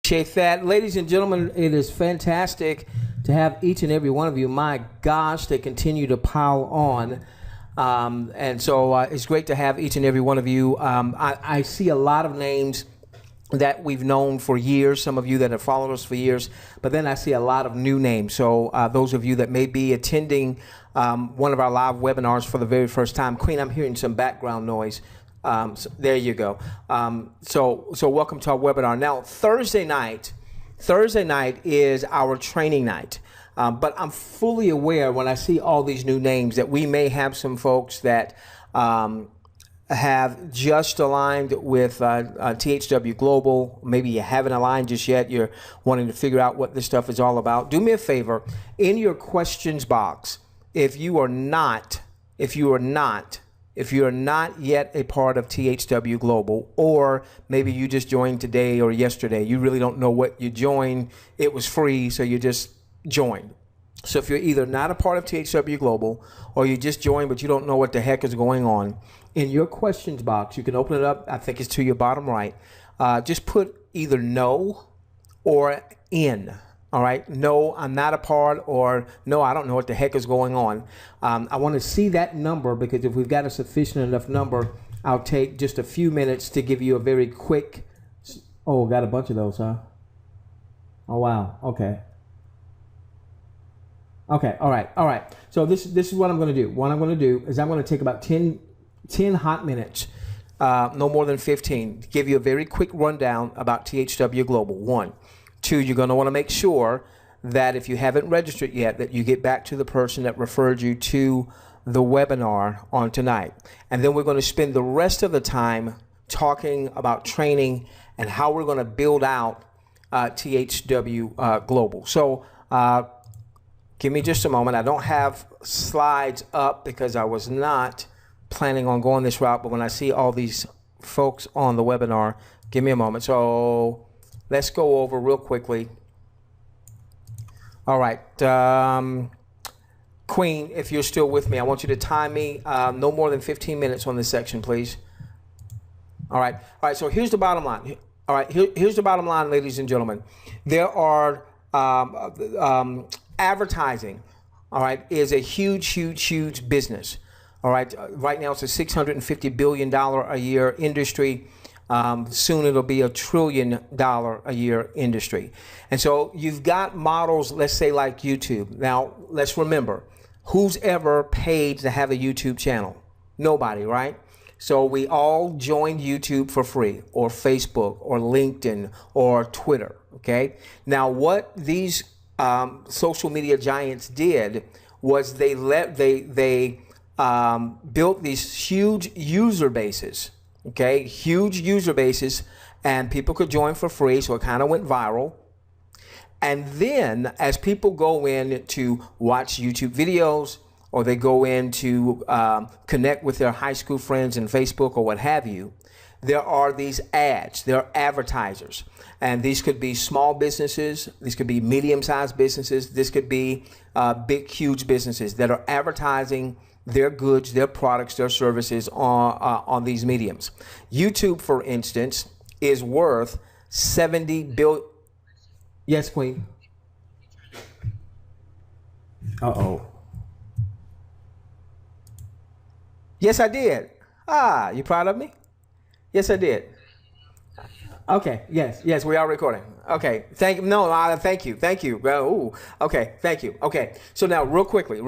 Appreciate that. Ladies and gentlemen, it is fantastic to have each and every one of you. My gosh, they continue to pile on. And so it's great to have each and every one of you. I see a lot of names that we've known for years, some of you that have followed us for years, but then I see a lot of new names. So those of you that may be attending one of our live webinars for the very first time. Queen, I'm hearing some background noise. So there you go. So welcome to our webinar. Now, Thursday night is our training night. But I'm fully aware when I see all these new names that we may have some folks that have just aligned with THWGlobal. Maybe you haven't aligned just yet. You're wanting to figure out what this stuff is all about. Do me a favor. In your questions box, if you are not yet a part of THWGlobal, or maybe you just joined today or yesterday, you really don't know what you joined. It was free, so you just joined. So if you're either not a part of THWGlobal or you just joined but you don't know what the heck is going on, in your questions box, you can open it up. I think it's to your bottom right. Just put either no or in. All right, no, I'm not a part, or no, I don't know what the heck is going on. I want to see that number, because if we've got a sufficient enough number, I'll take just a few minutes to give you a very quick. Oh, got a bunch of those, huh? Oh, wow. Okay. Okay. All right. So this is what I'm going to do. What I'm going to do is I'm going to take about 10 hot minutes, no more than 15, to give you a very quick rundown about THWGlobal. 1. 2, you're going to want to make sure that if you haven't registered yet, that you get back to the person that referred you to the webinar on tonight. And then we're going to spend the rest of the time talking about training and how we're going to build out THWGlobal. So give me just a moment. I don't have slides up because I was not planning on going this route, but when I see all these folks on the webinar, give me a moment. So let's go over real quickly. All right. Queen, if you're still with me, I want you to time me no more than 15 minutes on this section, please. All right. So here's the bottom line. All right. Here's the bottom line, ladies and gentlemen. There are advertising, all right, is a huge business. All right. Right now it's a $650 billion a year industry. Soon it'll be $1 trillion a year industry. And so you've got models, let's say like YouTube. Now, let's remember, who's ever paid to have a YouTube channel? Nobody, right? So we all joined YouTube for free, or Facebook, or LinkedIn, or Twitter, okay? Now, what these social media giants did was they built these huge user bases. Okay, huge user bases, and people could join for free, so it kind of went viral. And then as people go in to watch YouTube videos, or they go in to connect with their high school friends in Facebook or what have you, there are these ads, there are advertisers. And these could be small businesses, these could be medium-sized businesses, this could be big, huge businesses that are advertising their goods, their products, their services on these mediums. YouTube, for instance, is worth $70 billion. Yes, Queen. Uh-oh. Yes, I did. You proud of me? Yes, I did. Okay. Yes, we are recording. Okay. Thank you. Ooh. Okay. Thank you. Okay. So now, real quickly.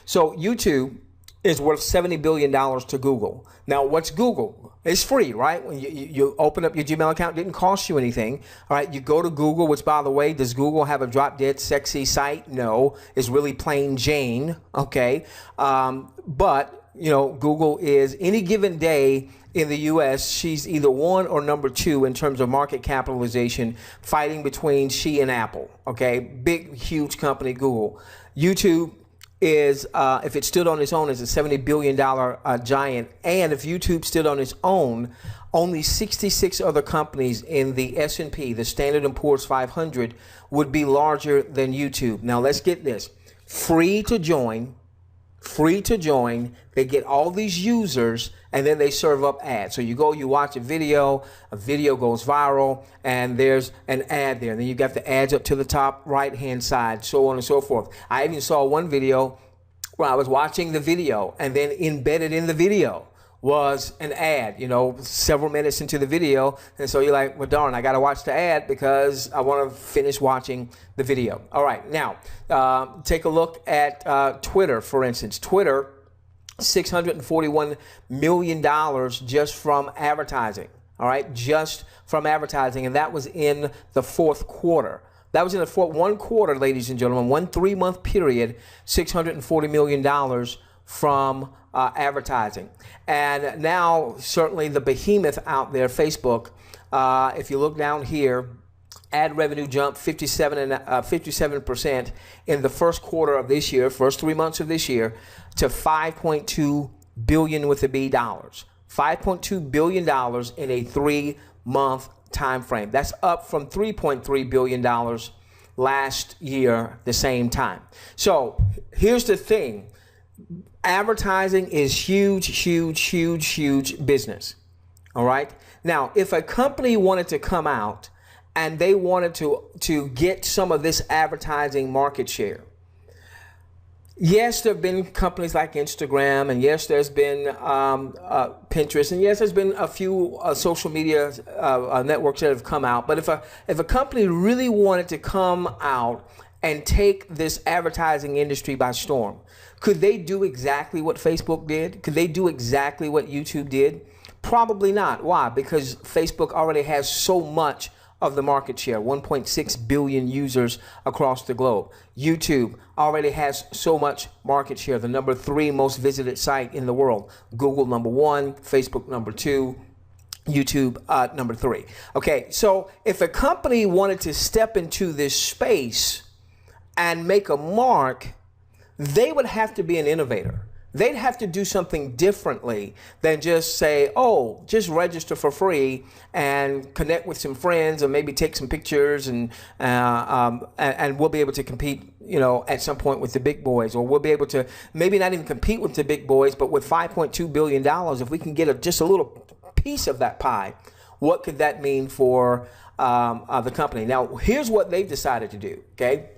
So YouTube is worth $70 billion to Google. Now, what's Google? It's free, right? When you open up your Gmail account, it didn't cost you anything. All right, you go to Google, which, by the way, does Google have a drop-dead sexy site? No, it's really plain Jane, okay? But, you know, Google is, any given day in the U.S., she's either 1 or number 2 in terms of market capitalization, fighting between she and Apple, okay? Big, huge company, Google. YouTube is, if it stood on its own, is a $70 billion giant. And if YouTube stood on its own, only 66 other companies in the S&P, the Standard & Poor's 500, would be larger than YouTube. Now, let's get this. Free to join, free to join. They get all these users, and then they serve up ads. So you go, you watch a video goes viral, and there's an ad there. And then you got the ads up to the top right-hand side, so on and so forth. I even saw one video where I was watching the video, and then embedded in the video was an ad, you know, several minutes into the video. And so you're like, well, darn, I got to watch the ad because I want to finish watching the video. All right, now take a look at Twitter, for instance. Twitter, $641 million just from advertising. All right, just from advertising, and that was in the fourth quarter. That was in the one quarter, ladies and gentlemen, 1 3-month period, $640 million from advertising. And now, certainly the behemoth out there, Facebook, if you look down here, ad revenue jumped 57% in the first quarter of this year, first 3 months of this year, to $5.2 billion with a B dollars. $5.2 billion in a 3-month time frame. That's up from $3.3 billion last year, the same time. So here's the thing. Advertising is huge, huge, huge, huge business. All right. Now, if a company wanted to come out and they wanted to get some of this advertising market share, yes, there have been companies like Instagram, and yes, there's been Pinterest, and yes, there's been a few social media networks that have come out. But if a company really wanted to come out and take this advertising industry by storm, could they do exactly what Facebook did? Could they do exactly what YouTube did? Probably not. Why? Because Facebook already has so much of the market share, 1.6 billion users across the globe. YouTube already has so much market share, the number 3 most visited site in the world. Google number 1, Facebook number 2, YouTube number 3. Okay, so if a company wanted to step into this space and make a mark, they would have to be an innovator. They'd have to do something differently than just say, oh, just register for free and connect with some friends and maybe take some pictures, and we'll be able to compete, you know, at some point with the big boys, or we'll be able to maybe not even compete with the big boys, but with $5.2 billion, if we can get just a little piece of that pie, what could that mean for the company? Now, here's what they've decided to do, okay?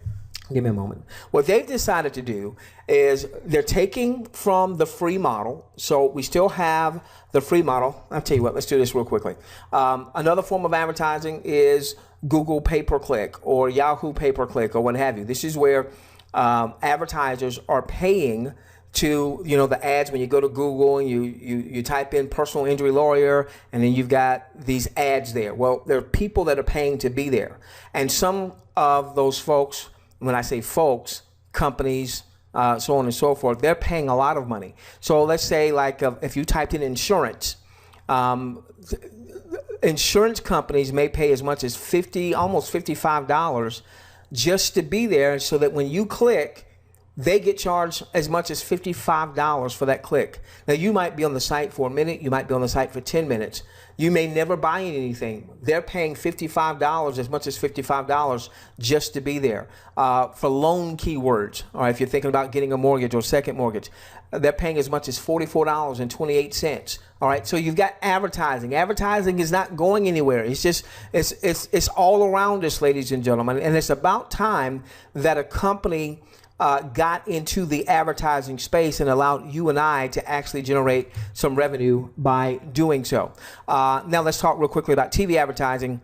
Give me a moment. What they've decided to do is they're taking from the free model. So we still have the free model. I'll tell you what, let's do this real quickly. Another form of advertising is Google pay-per-click or Yahoo pay-per-click or what have you. This is where advertisers are paying to, you know, the ads when you go to Google and you type in personal injury lawyer, and then you've got these ads there. Well, there are people that are paying to be there. And some of those folks, when I say folks, companies, so on and so forth, they're paying a lot of money. So let's say, like, if you typed in insurance, insurance companies may pay as much as almost $55 just to be there, so that when you click, they get charged as much as $55 for that click. Now, you might be on the site for a minute, you might be on the site for 10 minutes. You may never buy anything. They're paying $55, as much as $55 just to be there. For loan keywords, or if you're thinking about getting a mortgage or second mortgage, they're paying as much as $44.28. All right, so you've got advertising. Advertising is not going anywhere. It's just, it's all around us, ladies and gentlemen. And it's about time that a company got into the advertising space and allowed you and I to actually generate some revenue by doing so. Now let's talk real quickly about TV advertising.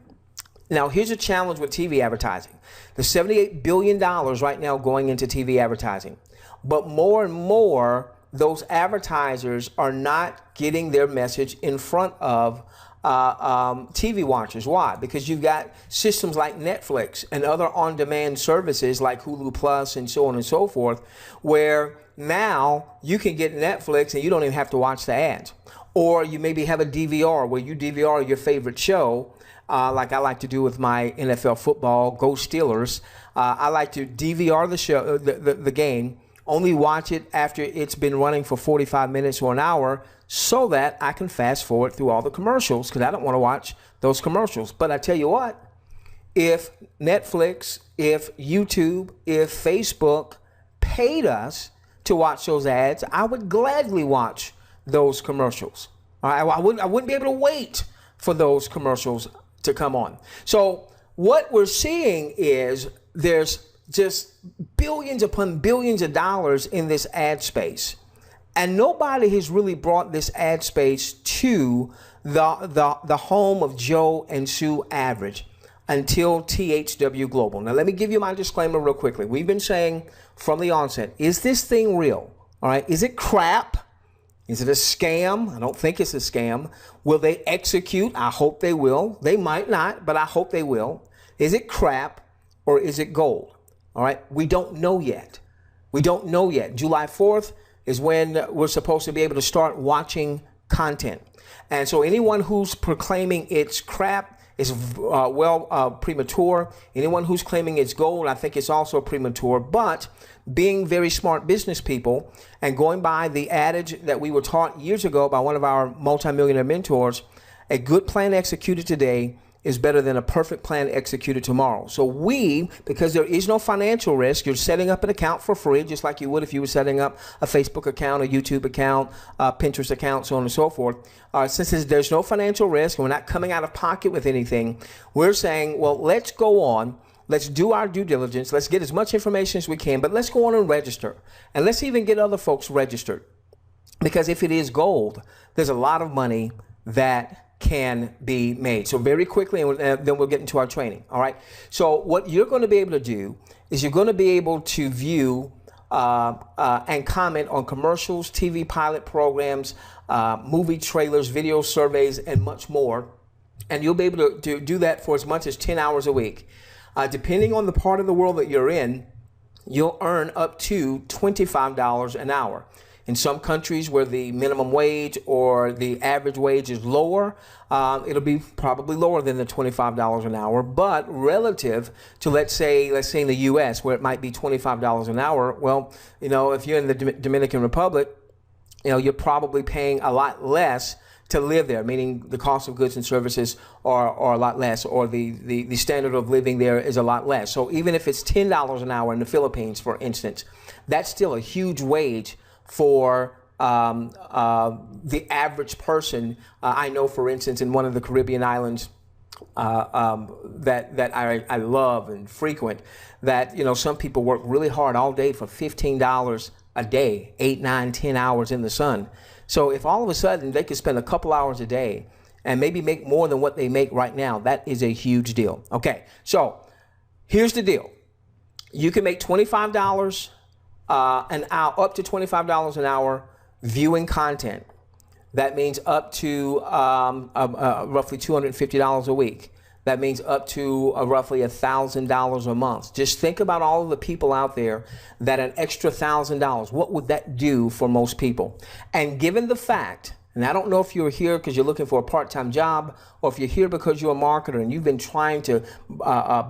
Now here's a challenge with TV advertising. There's $78 billion right now going into TV advertising. But more and more, those advertisers are not getting their message in front of TV watchers. Why? Because you've got systems like Netflix and other on-demand services like Hulu Plus and so on and so forth, where now you can get Netflix and you don't even have to watch the ads. Or you maybe have a DVR where you DVR your favorite show, like I like to do with my NFL football, Go Steelers. I like to DVR the show, the game, only watch it after it's been running for 45 minutes or an hour, so that I can fast forward through all the commercials, because I don't want to watch those commercials. But I tell you what, if Netflix, if YouTube, if Facebook paid us to watch those ads, I would gladly watch those commercials. All right? I wouldn't be able to wait for those commercials to come on. So what we're seeing is there's just billions upon billions of dollars in this ad space. And nobody has really brought this ad space to the home of Joe and Sue Average until THWGlobal. Now, let me give you my disclaimer real quickly. We've been saying from the onset, is this thing real? All right. Is it crap? Is it a scam? I don't think it's a scam. Will they execute? I hope they will. They might not, but I hope they will. Is it crap or is it gold? All right. We don't know yet. We don't know yet. July 4th is when we're supposed to be able to start watching content. And so anyone who's proclaiming it's crap is premature. Anyone who's claiming it's gold, I think it's also premature. But being very smart business people and going by the adage that we were taught years ago by one of our multimillionaire mentors, a good plan executed today is better than a perfect plan executed tomorrow. So because there is no financial risk, you're setting up an account for free, just like you would if you were setting up a Facebook account, a YouTube account, Pinterest account, so on and so forth. Since there's no financial risk and we're not coming out of pocket with anything, we're saying, well, let's go on. Let's do our due diligence. Let's get as much information as we can, but let's go on and register. And let's even get other folks registered. Because if it is gold, there's a lot of money that can be made. So very quickly, and then we'll get into our training. All right. So what you're going to be able to do is you're going to be able to view and comment on commercials, TV pilot programs, movie trailers, video surveys, and much more. And you'll be able to do that for as much as 10 hours a week. Depending on the part of the world that you're in, you'll earn up to $25 an hour. In some countries where the minimum wage or the average wage is lower, it'll be probably lower than the $25 an hour. But relative to, let's say in the U.S. where it might be $25 an hour, well, if you're in the Dominican Republic, you're probably paying a lot less to live there, meaning the cost of goods and services are a lot less, or the standard of living there is a lot less. So even if it's $10 an hour in the Philippines, for instance, that's still a huge wage for the average person. I know, for instance, in one of the Caribbean islands that I love and frequent, that some people work really hard all day for $15 a day, 8, 9, 10 hours in the sun. So if all of a sudden they could spend a couple hours a day and maybe make more than what they make right now, that is a huge deal. Okay, so here's the deal. You can make $25 an hour, up to $25 an hour viewing content. That means up to roughly $250 a week. That means up to roughly $1,000 a month. Just think about all of the people out there that an extra $1,000, what would that do for most people? And given the fact, and I don't know if you're here because you're looking for a part-time job, or if you're here because you're a marketer and you've been trying to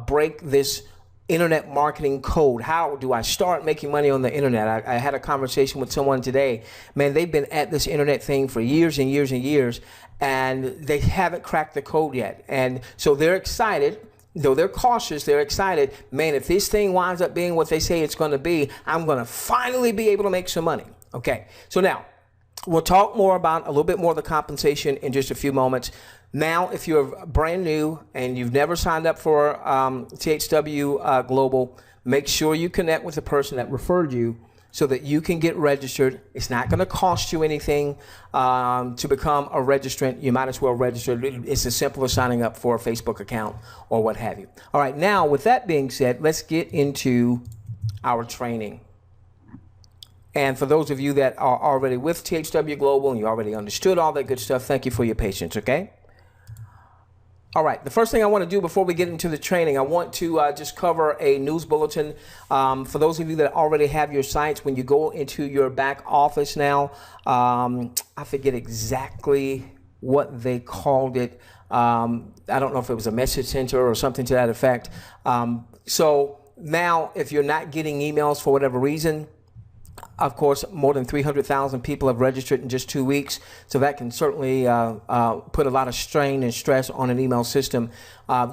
break this internet marketing code. How do I start making money on the internet? I had a conversation with someone today. Man, they've been at this internet thing for years and years and years, and they haven't cracked the code yet. And so they're excited, though they're cautious, they're excited. Man, if this thing winds up being what they say it's going to be, I'm going to finally be able to make some money. Okay, so now we'll talk more about a little bit more of the compensation in just a few moments. Now, if you're brand new and you've never signed up for THW Global, make sure you connect with the person that referred you so that you can get registered. It's not going to cost you anything to become a registrant. You might as well register. It's as simple as signing up for a Facebook account or what have you. All right, now with that being said, let's get into our training. And for those of you that are already with THW Global and you already understood all that good stuff, thank you for your patience, okay? All right, the first thing I want to do before we get into the training, I want to just cover a news bulletin. For those of you that already have your sites, when you go into your back office now, I forget exactly what they called it. I don't know if it was a message center or something to that effect. So now if you're not getting emails for whatever reason, Of course, more than 300,000 people have registered in just 2 weeks, so that can certainly put a lot of strain and stress on an email system.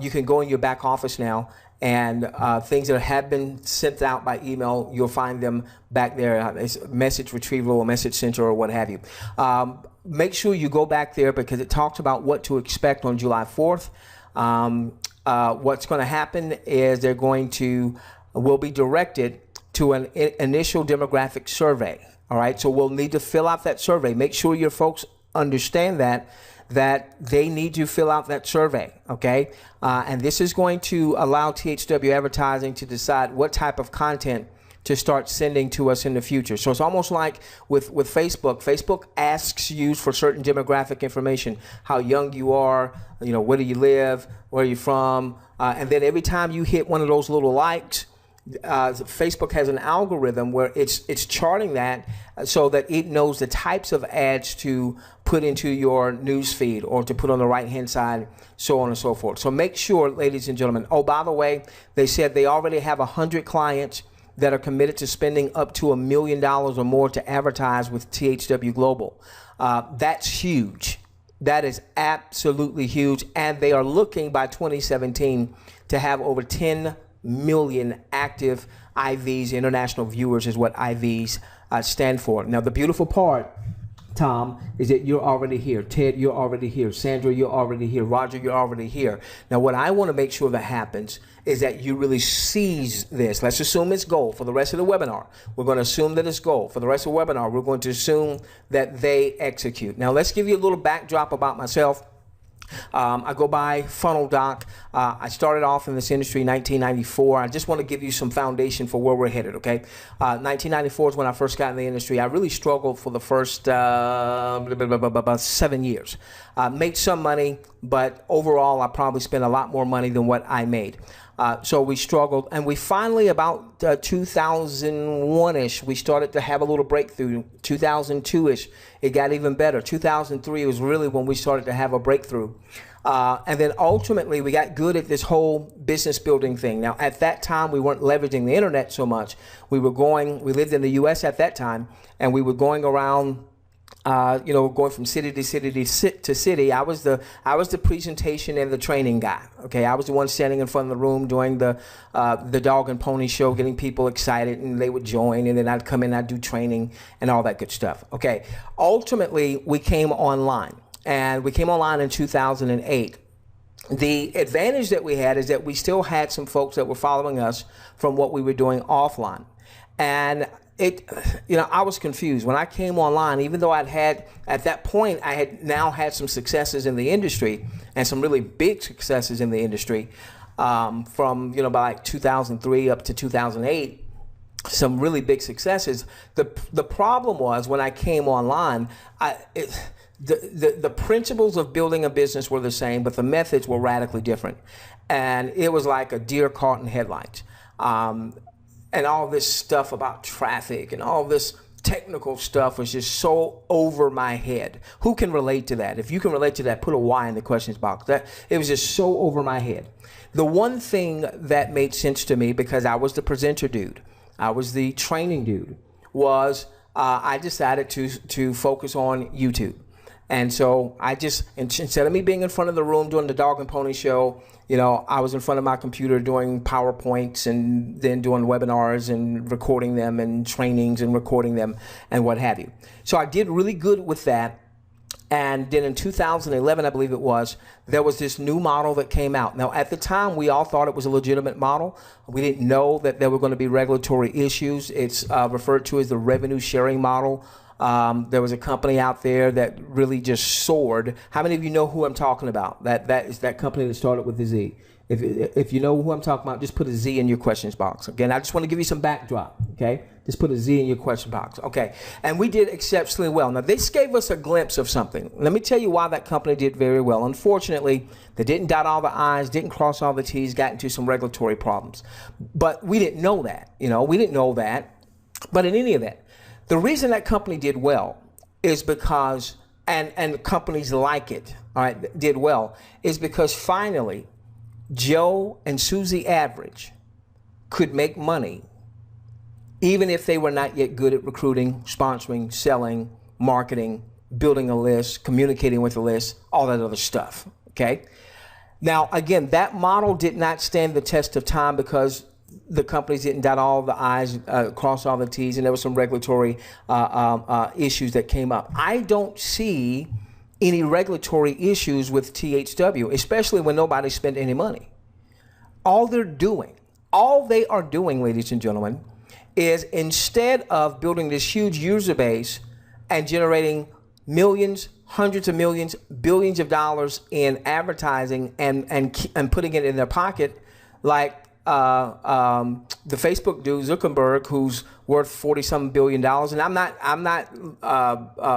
You can go in your back office now, and things that have been sent out by email, you'll find them back there. It's message retrieval or message center or what have you. Make sure you go back there because it talks about what to expect on July 4th. What's going to happen is we'll be directed to an initial demographic survey. All right, so we'll need to fill out that survey. Make sure your folks understand that they need to fill out that survey, okay? And this is going to allow THW Advertising to decide what type of content to start sending to us in the future. So it's almost like with Facebook. Facebook asks you for certain demographic information, how young you are, where do you live, where are you from, and then every time you hit one of those little likes, Facebook has an algorithm where it's charting that so that it knows the types of ads to put into your news feed or to put on the right hand side, so on and so forth. So make sure, ladies and gentlemen. Oh, by the way, they said they already have 100 clients that are committed to spending up to $1 million or more to advertise with THWGlobal. That's huge. That is absolutely huge, and they are looking by 2017 to have over 10 million active IVs. International viewers is what IVs stand for. Now, the beautiful part, Tom, is that you're already here. Ted, you're already here. Sandra, you're already here. Roger, you're already here. Now, what I want to make sure that happens is that you really seize this. Let's assume it's gold for the rest of the webinar. We're going to assume that it's gold. For the rest of the webinar, we're going to assume that they execute. Now, let's give you a little backdrop about myself. I go by Funnel Doc. I started off in this industry in 1994. I just want to give you some foundation for where we're headed, okay? 1994 is when I first got in the industry. I really struggled for the first 7 years. Made some money, but overall I probably spent a lot more money than what I made. So we struggled, and we finally, about 2001-ish, we started to have a little breakthrough. 2002-ish, it got even better. 2003 was really when we started to have a breakthrough. And then ultimately, we got good at this whole business building thing. Now, at that time, we weren't leveraging the internet so much. We lived in the U.S. at that time, and we were going around, going from city to city to city. I was the presentation and the training guy. Okay, I was the one standing in front of the room doing the dog and pony show, getting people excited, and they would join. And then I'd come in, I'd do training and all that good stuff. Okay, ultimately we came online, and we came online in 2008. The advantage that we had is that we still had some folks that were following us from what we were doing offline, and I was confused when I came online. Even though at that point I had now had some successes in the industry, and some really big successes in the industry, from by like 2003 up to 2008, some really big successes. The problem was when I came online, the principles of building a business were the same, but the methods were radically different, and it was like a deer caught in headlights. And all this stuff about traffic and all this technical stuff was just so over my head. Who can relate to that? If you can relate to that, put a Y in the questions box. It was just so over my head. The one thing that made sense to me, because I was the presenter dude, I was the training dude, was I decided to focus on YouTube. And so I just, instead of me being in front of the room doing the dog and pony show, I was in front of my computer doing PowerPoints and then doing webinars and recording them and trainings and recording them and what have you. So I did really good with that. And then in 2011, I believe it was, there was this new model that came out. Now, at the time, we all thought it was a legitimate model. We didn't know that there were going to be regulatory issues. It's referred to as the revenue sharing model. There was a company out there that really just soared. How many of you know who I'm talking about? That is that company that started with a Z. If you know who I'm talking about, just put a Z in your questions box. Again, I just want to give you some backdrop, okay? Just put a Z in your question box, okay? And we did exceptionally well. Now, this gave us a glimpse of something. Let me tell you why that company did very well. Unfortunately, they didn't dot all the I's, didn't cross all the T's, got into some regulatory problems. But we didn't know that, we didn't know that. But in any event, the reason that company did well is because, and companies like it, all right, did well, is because finally, Joe and Susie Average could make money even if they were not yet good at recruiting, sponsoring, selling, marketing, building a list, communicating with a list, all that other stuff, okay? Now, again, that model did not stand the test of time because the companies didn't dot all the I's, cross all the T's, and there were some regulatory issues that came up. I don't see any regulatory issues with THW, especially when nobody spent any money. All they are doing, ladies and gentlemen, is instead of building this huge user base and generating millions, hundreds of millions, billions of dollars in advertising and putting it in their pocket, like the Facebook dude Zuckerberg, who's worth $40-some billion, and I'm not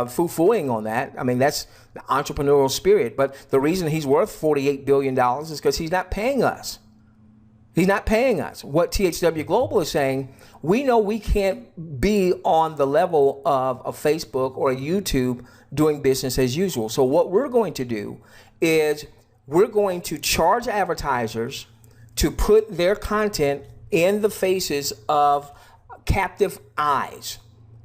foo-fooing on that. I mean, that's the entrepreneurial spirit. But the reason he's worth $48 billion is because he's not paying us. He's not paying us. What THWGlobal is saying, we know we can't be on the level of a Facebook or a YouTube doing business as usual. So what we're going to do is we're going to charge advertisers to put their content in the faces of captive eyes,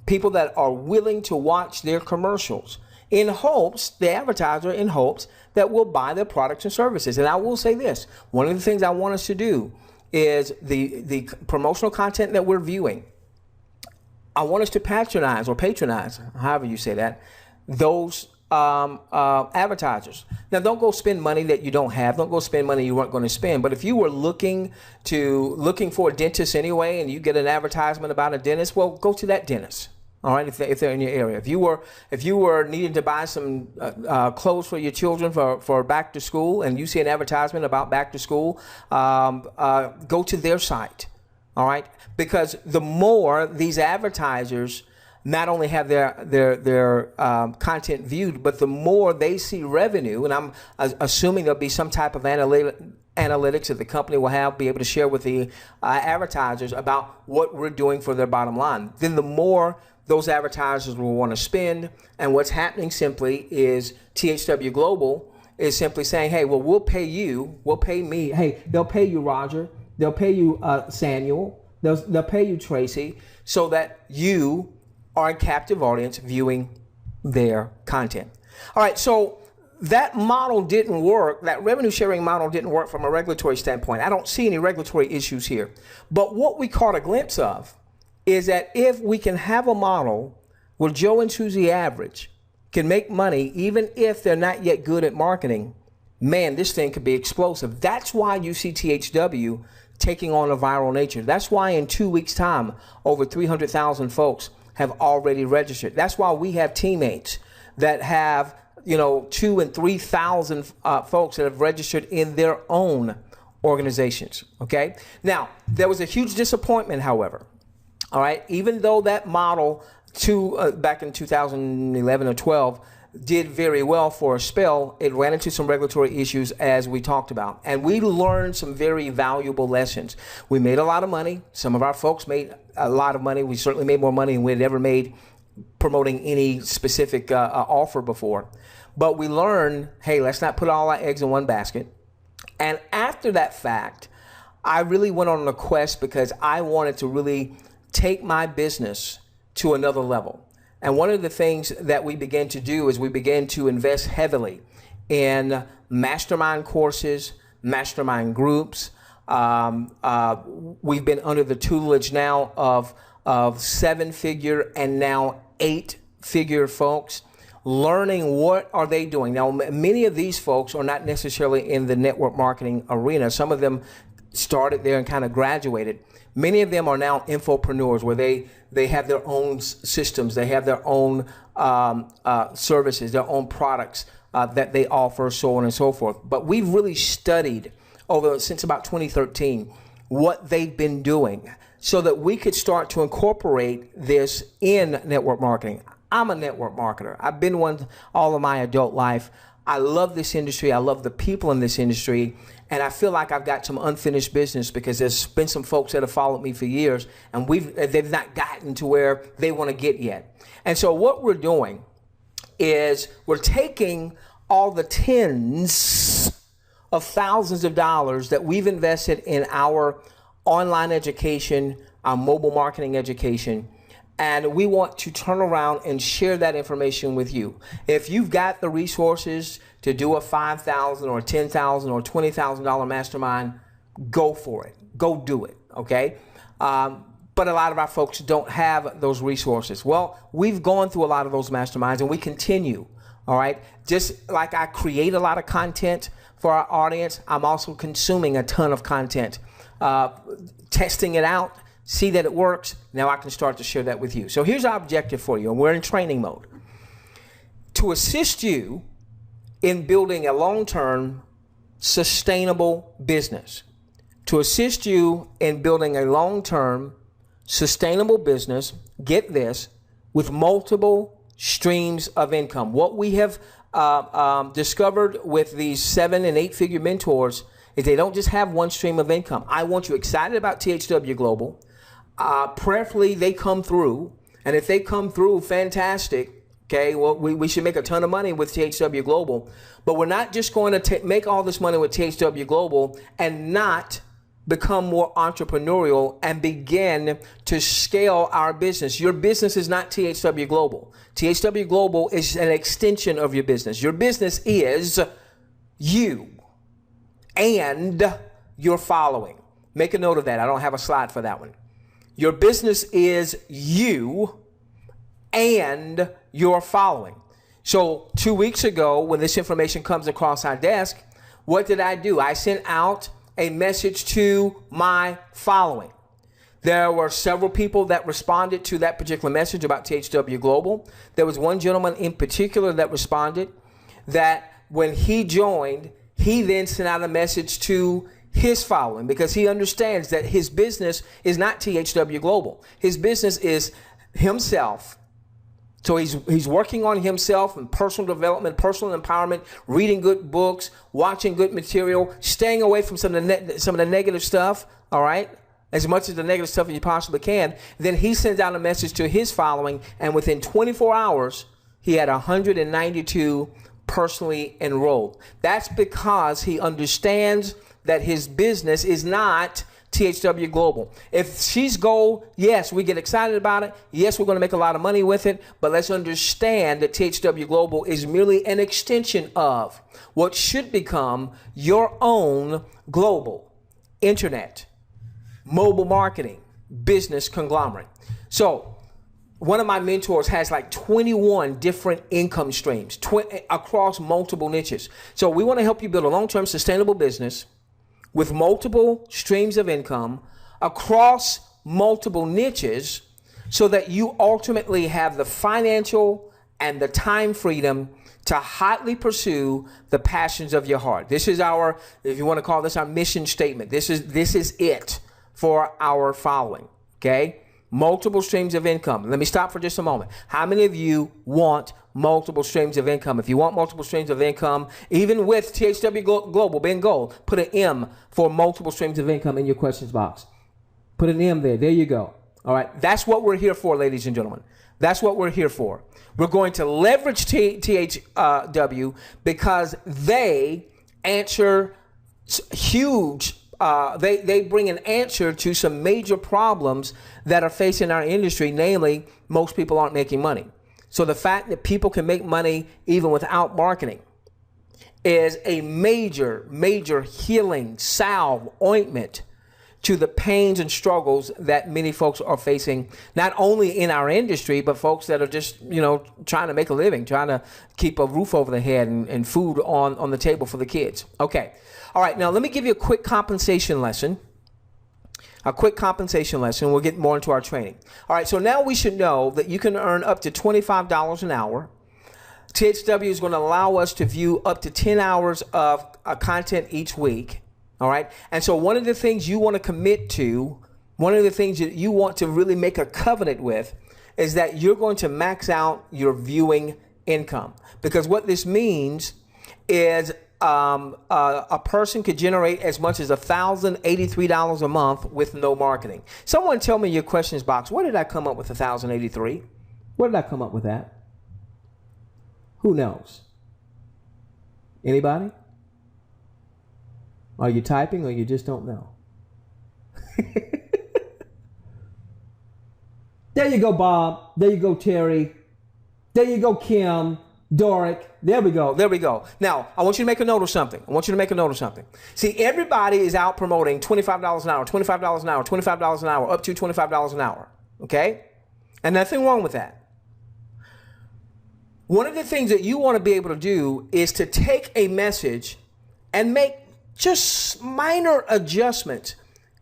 people that are willing to watch their commercials in hopes, the advertiser in hopes, that we'll buy their products and services. And I will say this, one of the things I want us to do is the promotional content that we're viewing, I want us to patronize, however you say that, those advertisers. Now, don't go spend money that you don't have. Don't go spend money you weren't going to spend. But if you were looking for a dentist anyway, and you get an advertisement about a dentist, well, go to that dentist. All right, if they're in your area. If you were needing to buy some clothes for your children for back to school, and you see an advertisement about back to school, go to their site. All right, because the more these advertisers not only have their content viewed, but the more they see revenue, and I'm assuming there'll be some type of analytics that the company will be able to share with the advertisers about what we're doing for their bottom line. Then the more those advertisers will want to spend, and what's happening simply is THWGlobal is simply saying, hey, well, we'll pay me. Hey, they'll pay you, Roger. They'll pay you, Samuel. They'll pay you, Tracy, so that you are a captive audience viewing their content. All right, so that model didn't work. That revenue sharing model didn't work from a regulatory standpoint. I don't see any regulatory issues here. But what we caught a glimpse of is that if we can have a model where Joe and Susie average can make money even if they're not yet good at marketing, man, this thing could be explosive. That's why you see THW taking on a viral nature. That's why in 2 weeks' time, over 300,000 folks have already registered. That's why we have teammates that have, 2,000 and 3,000 folks that have registered in their own organizations, okay? Now, there was a huge disappointment, however. All right, even though that model back in 2011 or 12 did very well for a spell, it ran into some regulatory issues as we talked about. And we learned some very valuable lessons. We made a lot of money. Some of our folks made a lot of money. We certainly made more money than we had ever made promoting any specific offer before. But we learned, hey, let's not put all our eggs in one basket. And after that fact, I really went on a quest because I wanted to really take my business to another level. And one of the things that we began to do is we began to invest heavily in mastermind courses, mastermind groups. We've been under the tutelage now of 7-figure and now 8-figure folks, learning what are they doing. Now, many of these folks are not necessarily in the network marketing arena. Some of them started there and kind of graduated. Many of them are now infopreneurs where they have their own systems, they have their own services, their own products that they offer, so on and so forth. But we've really studied since about 2013 what they've been doing so that we could start to incorporate this in network marketing. I'm a network marketer. I've been one all of my adult life. I love this industry. I love the people in this industry. And I feel like I've got some unfinished business because there's been some folks that have followed me for years and they've not gotten to where they want to get yet. And so what we're doing is we're taking all the tens of thousands of dollars that we've invested in our online education, our mobile marketing education, and we want to turn around and share that information with you. If you've got the resources to do a $5,000 or $10,000 or $20,000 mastermind, go for it. Go do it, okay? But a lot of our folks don't have those resources. Well, we've gone through a lot of those masterminds, and we continue, all right? Just like I create a lot of content for our audience, I'm also consuming a ton of content, testing it out, see that it works. Now I can start to share that with you. So here's our objective for you, and we're in training mode. To assist you in building a long-term, sustainable business. To assist you in building a long-term, sustainable business, get this, with multiple streams of income. What we have discovered with these 7- and 8-figure mentors is they don't just have one stream of income. I want you excited about THW Global. Prayerfully, they come through. And if they come through, fantastic. Okay, well, we should make a ton of money with THW Global. But we're not just going to make all this money with THW Global and not become more entrepreneurial and begin to scale our business. Your business is not THW Global. THW Global is an extension of your business. Your business is you and your following. Make a note of that. I don't have a slide for that one. Your business is you and your following. So 2 weeks ago, when this information comes across our desk, what did I do? I sent out a message to my following. There were several people that responded to that particular message about THW Global. There was one gentleman in particular that responded that when he joined, he then sent out a message to his following because he understands that his business is not THW Global. His business is himself. So he's working on himself and personal development, personal empowerment, reading good books, watching good material, staying away from some of the negative stuff, all right? As much as the negative stuff as you possibly can. Then he sends out a message to his following, and within 24 hours, he had 192 personally enrolled. That's because he understands that his business is not THW Global. If she's gold, yes, we get excited about it. Yes, we're going to make a lot of money with it. But let's understand that THW Global is merely an extension of what should become your own global internet, mobile marketing, business conglomerate. So one of my mentors has like 21 different income streams across multiple niches. So we want to help you build a long-term sustainable business with multiple streams of income across multiple niches so that you ultimately have the financial and the time freedom to hotly pursue the passions of your heart. This is our, if you want to call this our mission statement, this is it for our following, okay? Multiple streams of income. Let me stop for just a moment. How many of you want multiple streams of income? If you want multiple streams of income, even with THW Global being gold, put an M for multiple streams of income in your questions box. Put an M there. There you go. All right. That's what we're here for, ladies and gentlemen. That's what we're here for. We're going to leverage THW because they answer huge they bring an answer to some major problems that are facing our industry, namely, most people aren't making money. So the fact that people can make money even without marketing is a major, major healing salve, ointment to the pains and struggles that many folks are facing, not only in our industry, but folks that are just, trying to make a living, trying to keep a roof over their head and food on the table for the kids. Okay. All right, now let me give you a quick compensation lesson. We'll get more into our training. All right, so now we should know that you can earn up to $25 an hour. THW is going to allow us to view up to 10 hours of content each week. All right, and so one of the things you want to commit to, one of the things that you want to really make a covenant with is that you're going to max out your viewing income. Because what this means is a person could generate as much as $1,083 a month with no marketing. Someone tell me in your questions box, where did I come up with $1,083? Where did I come up with that? Who knows? Anybody? Are you typing or you just don't know? There you go, Bob. There you go, Terry. There you go, Kim, Doric. There we go. There we go. Now, I want you to make a note of something. See, everybody is out promoting $25 an hour, $25 an hour, $25 an hour, up to $25 an hour. Okay? And nothing wrong with that. One of the things that you want to be able to do is to take a message and make just minor adjustments.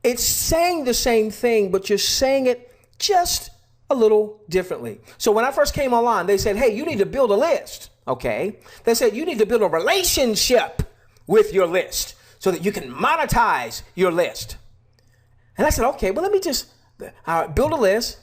It's saying the same thing, but you're saying it just a little differently. So when I first came online, they said, hey, you need to build a list. Okay. They said you need to build a relationship with your list so that you can monetize your list. And I said, okay, well, let me just build a list,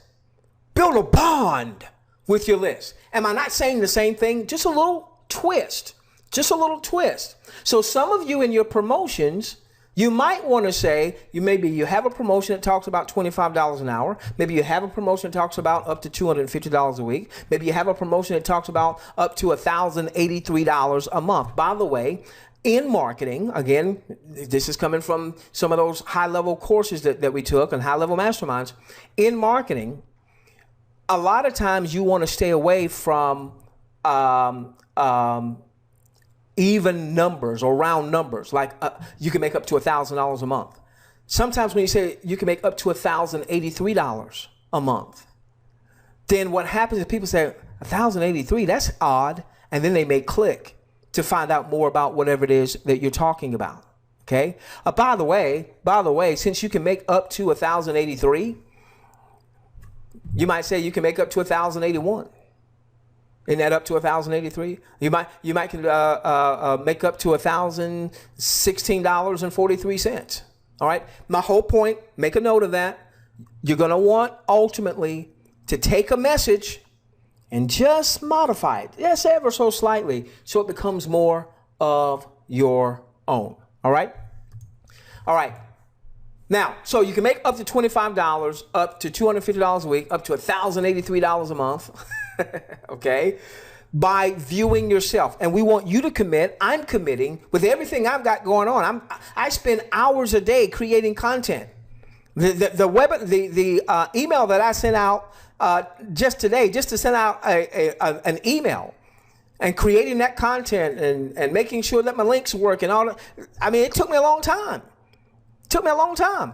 build a bond with your list. Am I not saying the same thing? Just a little twist. Just a little twist. So some of you in your promotions, you might want to say, maybe you have a promotion that talks about $25 an hour. Maybe you have a promotion that talks about up to $250 a week. Maybe you have a promotion that talks about up to $1,083 a month. By the way, in marketing, again, this is coming from some of those high-level courses that we took and high-level masterminds. In marketing, a lot of times you want to stay away from even numbers or round numbers, like you can make up to $1,000 a month. Sometimes when you say you can make up to $1,083 a month, then what happens is people say, 1,083, that's odd. And then they may click to find out more about whatever it is that you're talking about. Okay. By the way, since you can make up to 1,083, you might say you can make up to 1,081. Isn't that up to 1,083? You might make up to $1,016.43. All right. My whole point, make a note of that. You're going to want ultimately to take a message and just modify it, just ever so slightly, so it becomes more of your own. All right. All right. Now, so you can make up to $25, up to $250 a week, up to $1,083 a month. Okay, by viewing yourself. And we want you to commit. I'm committing with everything I've got going on. I spend hours a day creating content. The email that I sent out just today, just to send out an email and creating that content and making sure that my links work and all that. I mean, it took me a long time.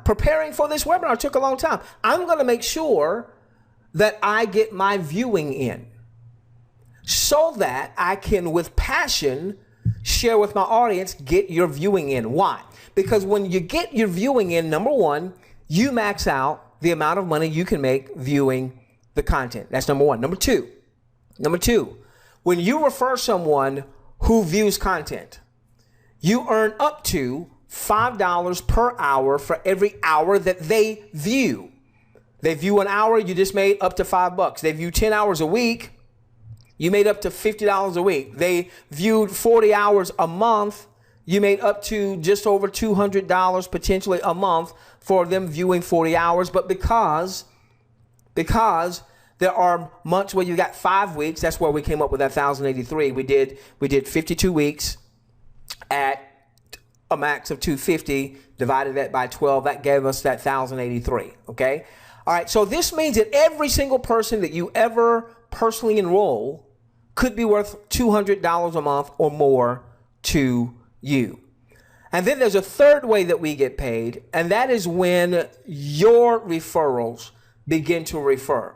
Preparing for this webinar took a long time. I'm going to make sure that I get my viewing in so that I can, with passion, share with my audience, get your viewing in. Why? Because when you get your viewing in, number one, you max out the amount of money you can make viewing the content. That's number one. Number two, when you refer someone who views content, you earn up to $5 per hour for every hour that they view. They view an hour, you just made up to $5. They view 10 hours a week, you made up to $50 a week. They viewed 40 hours a month, you made up to just over $200 potentially a month for them viewing 40 hours. But because there are months where you got 5 weeks, that's where we came up with that 1,083. We did 52 weeks at a max of 250, divided that by 12, that gave us that 1,083. Okay. All right, so this means that every single person that you ever personally enroll could be worth $200 a month or more to you. And then there's a third way that we get paid, and that is when your referrals begin to refer.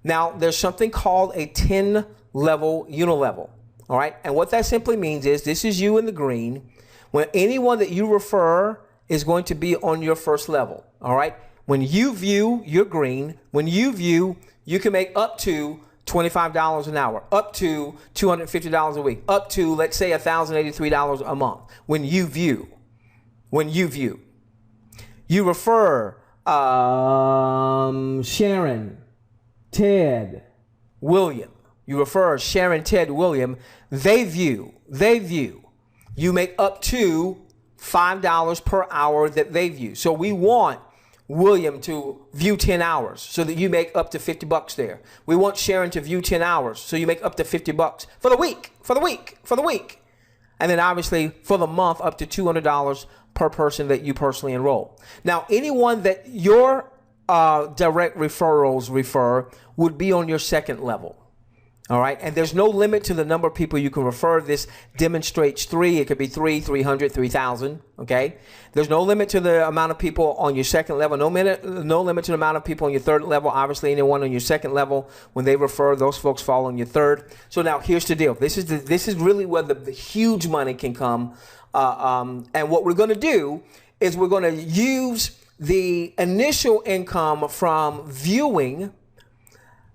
Now, there's something called a 10-level unilevel, all right? And what that simply means is, this is you in the green, when anyone that you refer is going to be on your first level, all right? When you view, you're green. When you view, you can make up to $25 an hour, up to $250 a week, up to, let's say, $1,083 a month. When you view, you refer Sharon, Ted, William. You refer Sharon, Ted, William. They view. You make up to $5 per hour that they view. So we want William to view 10 hours so that you make up to $50 there. We want Sharon to view 10 hours so you make up to $50 for the week. And then obviously for the month, up to $200 per person that you personally enroll. Now, anyone that your direct referrals refer would be on your second level. All right. And there's no limit to the number of people you can refer. This demonstrates 3. It could be 3, 300, 3,000. Okay. There's no limit to the amount of people on your second level. No limit to the amount of people on your third level. Obviously, anyone on your second level, when they refer, those folks fall on your third. So now here's the deal. This is really where the huge money can come. And what we're going to do is we're going to use the initial income from viewing.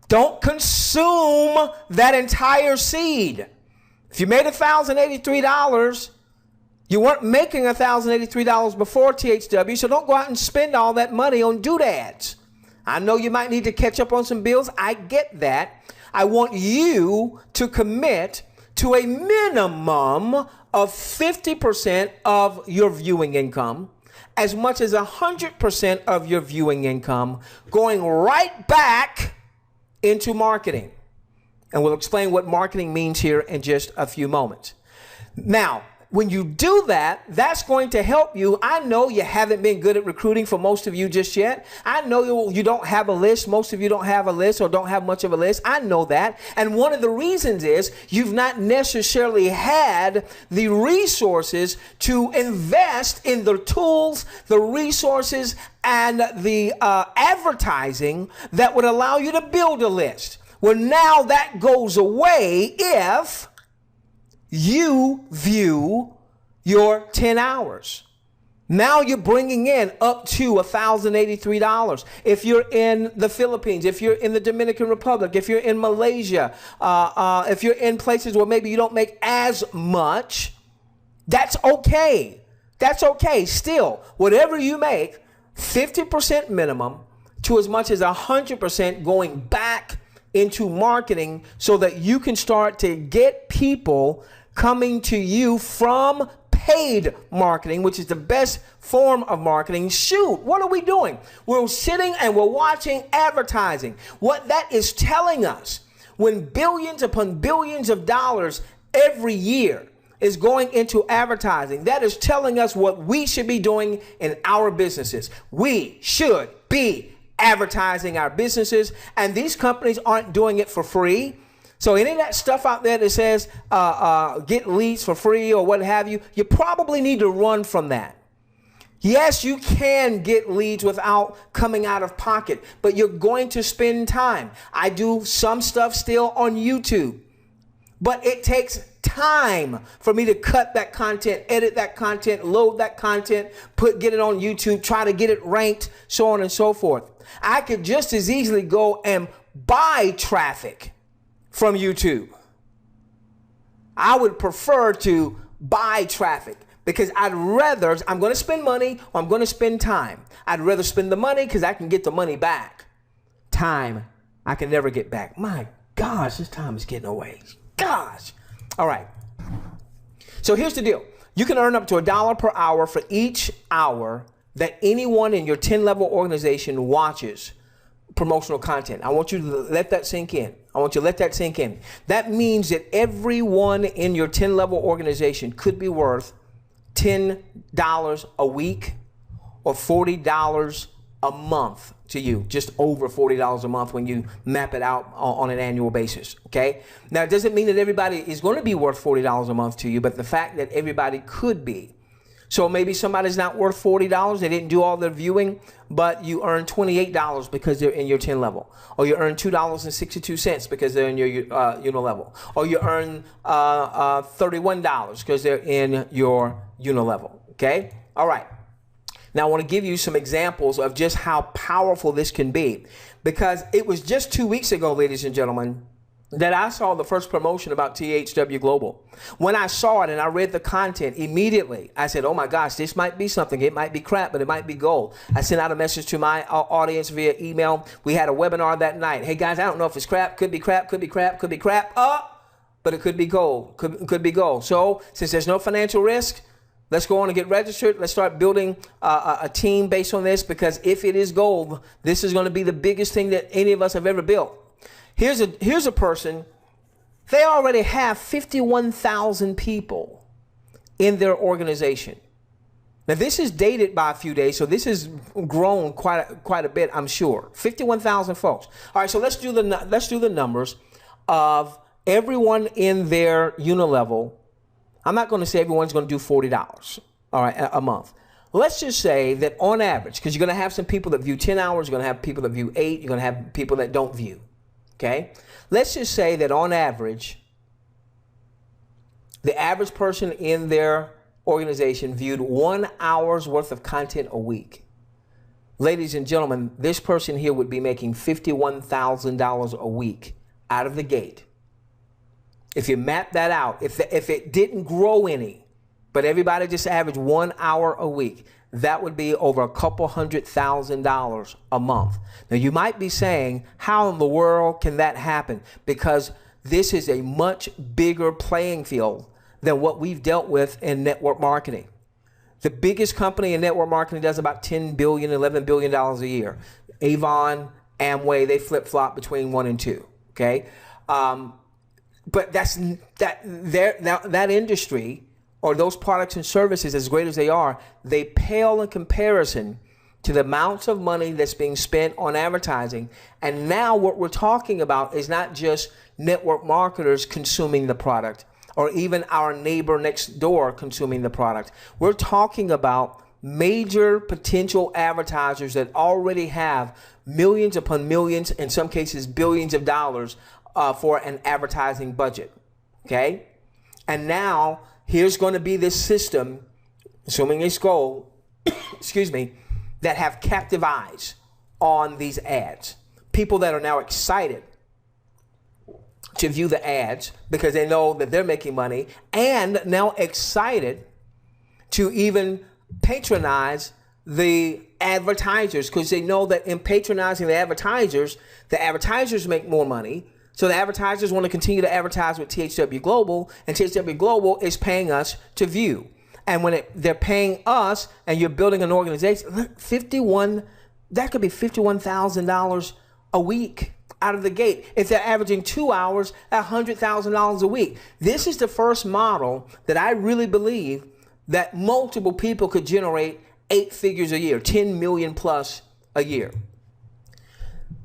Don't consume that entire seed. If you made $1,083, you weren't making $1,083 before THW, so don't go out and spend all that money on doodads. I know you might need to catch up on some bills. I get that. I want you to commit to a minimum of 50% of your viewing income, as much as 100% of your viewing income, going right back into marketing. And we'll explain what marketing means here in just a few moments. Now, when you do that, that's going to help you. I know you haven't been good at recruiting for most of you just yet. I know you don't have a list. Most of you don't have a list or don't have much of a list. I know that. And one of the reasons is you've not necessarily had the resources to invest in the tools, the resources, and the advertising that would allow you to build a list. Well, now that goes away if you view your 10 hours. Now you're bringing in up to $1,083. If you're in the Philippines, if you're in the Dominican Republic, if you're in Malaysia, if you're in places where maybe you don't make as much, that's okay. That's okay. Still, whatever you make, 50% minimum to as much as 100% going back into marketing so that you can start to get people coming to you from paid marketing, which is the best form of marketing. Shoot, what are we doing? We're sitting and we're watching advertising. What that is telling us, when billions upon billions of dollars every year is going into advertising, that is telling us what we should be doing in our businesses. We should be advertising our businesses, and these companies aren't doing it for free. So any of that stuff out there that says get leads for free or what have you, you probably need to run from that. Yes, you can get leads without coming out of pocket, but you're going to spend time. I do some stuff still on YouTube, but it takes time for me to cut that content, edit that content, load that content, get it on YouTube, try to get it ranked, so on and so forth. I could just as easily go and buy traffic from YouTube. I would prefer to buy traffic because I'm going to spend money or I'm going to spend time. I'd rather spend the money because I can get the money back. Time, I can never get back. My gosh, this time is getting away. Gosh. All right. So here's the deal. You can earn up to $1 per hour for each hour that anyone in your 10-level organization watches promotional content. I want you to let that sink in. I want you to let that sink in. That means that everyone in your 10-level organization could be worth $10 a week or $40 a month to you, just over $40 a month when you map it out on an annual basis, okay? Now, it doesn't mean that everybody is going to be worth $40 a month to you, but the fact that everybody could be. So maybe somebody's not worth $40. They didn't do all their viewing, but you earn $28 because they're in your 10 level. Or you earn $2.62 because they're in your level. Or you earn $31 because they're in your level. Okay? All right. Now I want to give you some examples of just how powerful this can be. Because it was just 2 weeks ago, ladies and gentlemen, that I saw the first promotion about THWGlobal. When I saw it and I read the content immediately, I said, oh my gosh, this might be something. It might be crap, but it might be gold. I sent out a message to my audience via email. We had a webinar that night. Hey guys, I don't know if it's crap, could be crap, could be crap, could be crap. But it could be gold, could be gold. So since there's no financial risk, let's go on and get registered. Let's start building a team based on this, because if it is gold, this is going to be the biggest thing that any of us have ever built. Here's a person, they already have 51,000 people in their organization. Now this is dated by a few days, so this has grown quite a bit, I'm sure. 51,000 folks. All right, so let's do the numbers of everyone in their unilevel. I'm not going to say everyone's going to do $40, all right, a month. Let's just say that on average, because you're going to have some people that view 10 hours, you're going to have people that view 8, you're going to have people that don't view. Okay, let's just say that on average, the average person in their organization viewed 1 hour's worth of content a week. Ladies and gentlemen, this person here would be making $51,000 a week out of the gate. If you map that out, if it didn't grow any, but everybody just averaged 1 hour a week, that would be over a couple $100,000 a month. Now you might be saying, how in the world can that happen? Because this is a much bigger playing field than what we've dealt with in network marketing. The biggest company in network marketing does about $10 billion, $11 billion a year. Avon, Amway, they flip-flop between 1 and 2, okay? But that industry, or those products and services, as great as they are, they pale in comparison to the amounts of money that's being spent on advertising. And now what we're talking about is not just network marketers consuming the product, or even our neighbor next door consuming the product. We're talking about major potential advertisers that already have millions upon millions, in some cases billions of dollars for an advertising budget, okay? And now here's going to be this system, assuming it's gold, excuse me, that have captive eyes on these ads. People that are now excited to view the ads because they know that they're making money, and now excited to even patronize the advertisers because they know that in patronizing the advertisers make more money. So the advertisers want to continue to advertise with THWGlobal, and THWGlobal is paying us to view. And when they're paying us and you're building an organization, that could be $51,000 a week out of the gate. If they're averaging 2 hours at $100,000 a week. This is the first model that I really believe that multiple people could generate 8 figures a year, 10 million plus a year.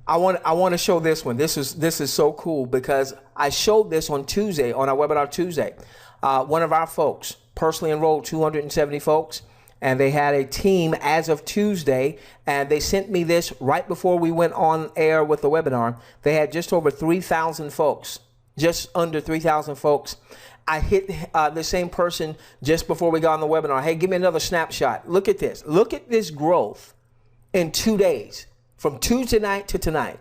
I want to show this one. This is so cool because I showed this on Tuesday, on our webinar Tuesday. One of our folks personally enrolled 270 folks, and they had a team as of Tuesday, and they sent me this right before we went on air with the webinar. They had just over 3,000 folks, just under 3,000 folks. I hit the same person just before we got on the webinar. Hey, give me another snapshot. Look at this. Look at this growth in 2 days. From Tuesday night to tonight,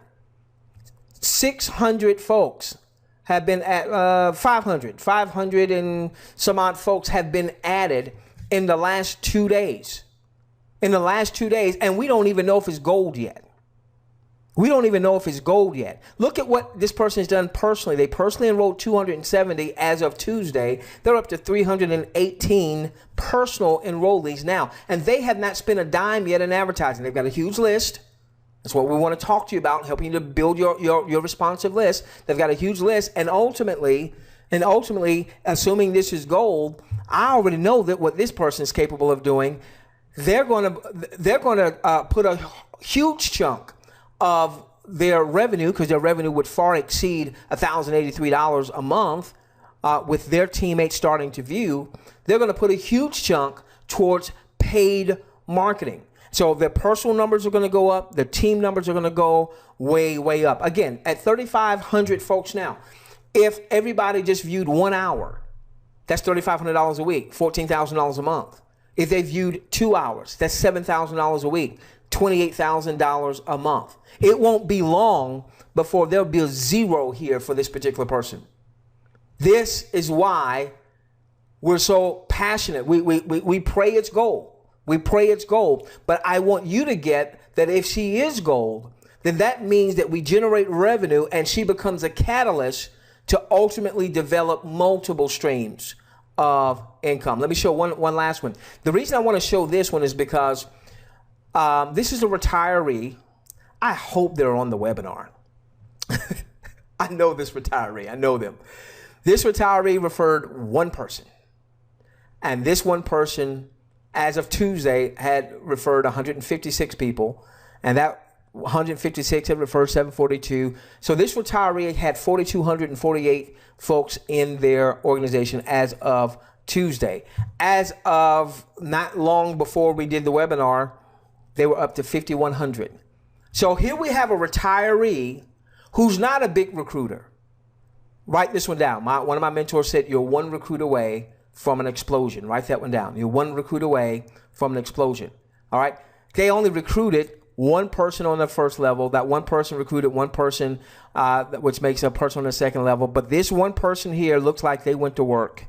600 folks have been at 500 and some odd folks have been added in the last 2 days. In the last 2 days, and we don't even know if it's gold yet. We don't even know if it's gold yet. Look at what this person has done personally. They personally enrolled 270 as of Tuesday. They're up to 318 personal enrollees now, and they have not spent a dime yet in advertising. They've got a huge list. That's what we want to talk to you about, helping you to build your responsive list. They've got a huge list, and ultimately, assuming this is gold, I already know that what this person is capable of doing. They're going to put a huge chunk of their revenue, because their revenue would far exceed $1,083 a month, with their teammates starting to view. They're going to put a huge chunk towards paid marketing. So their personal numbers are going to go up. Their team numbers are going to go way, way up. Again, at 3,500 folks now, if everybody just viewed 1 hour, that's $3,500 a week, $14,000 a month. If they viewed 2 hours, that's $7,000 a week, $28,000 a month. It won't be long before there'll be a zero here for this particular person. This is why we're so passionate. We pray it's gold. We pray it's gold, but I want you to get that if she is gold, then that means that we generate revenue and she becomes a catalyst to ultimately develop multiple streams of income. Let me show one last one. The reason I want to show this one is because this is a retiree. I hope they're on the webinar. I know this retiree. I know them. This retiree referred one person, and this one person as of Tuesday, had referred 156 people, and that 156 had referred 742. So this retiree had 4,248 folks in their organization as of Tuesday. As of not long before we did the webinar, they were up to 5,100. So here we have a retiree who's not a big recruiter. Write this one down. One of my mentors said, you're one recruit away from an explosion. Write that one down. You're one recruit away from an explosion. All right. They only recruited one person on the first level. That one person recruited one person, which makes a person on the second level. But this one person here looks like they went to work.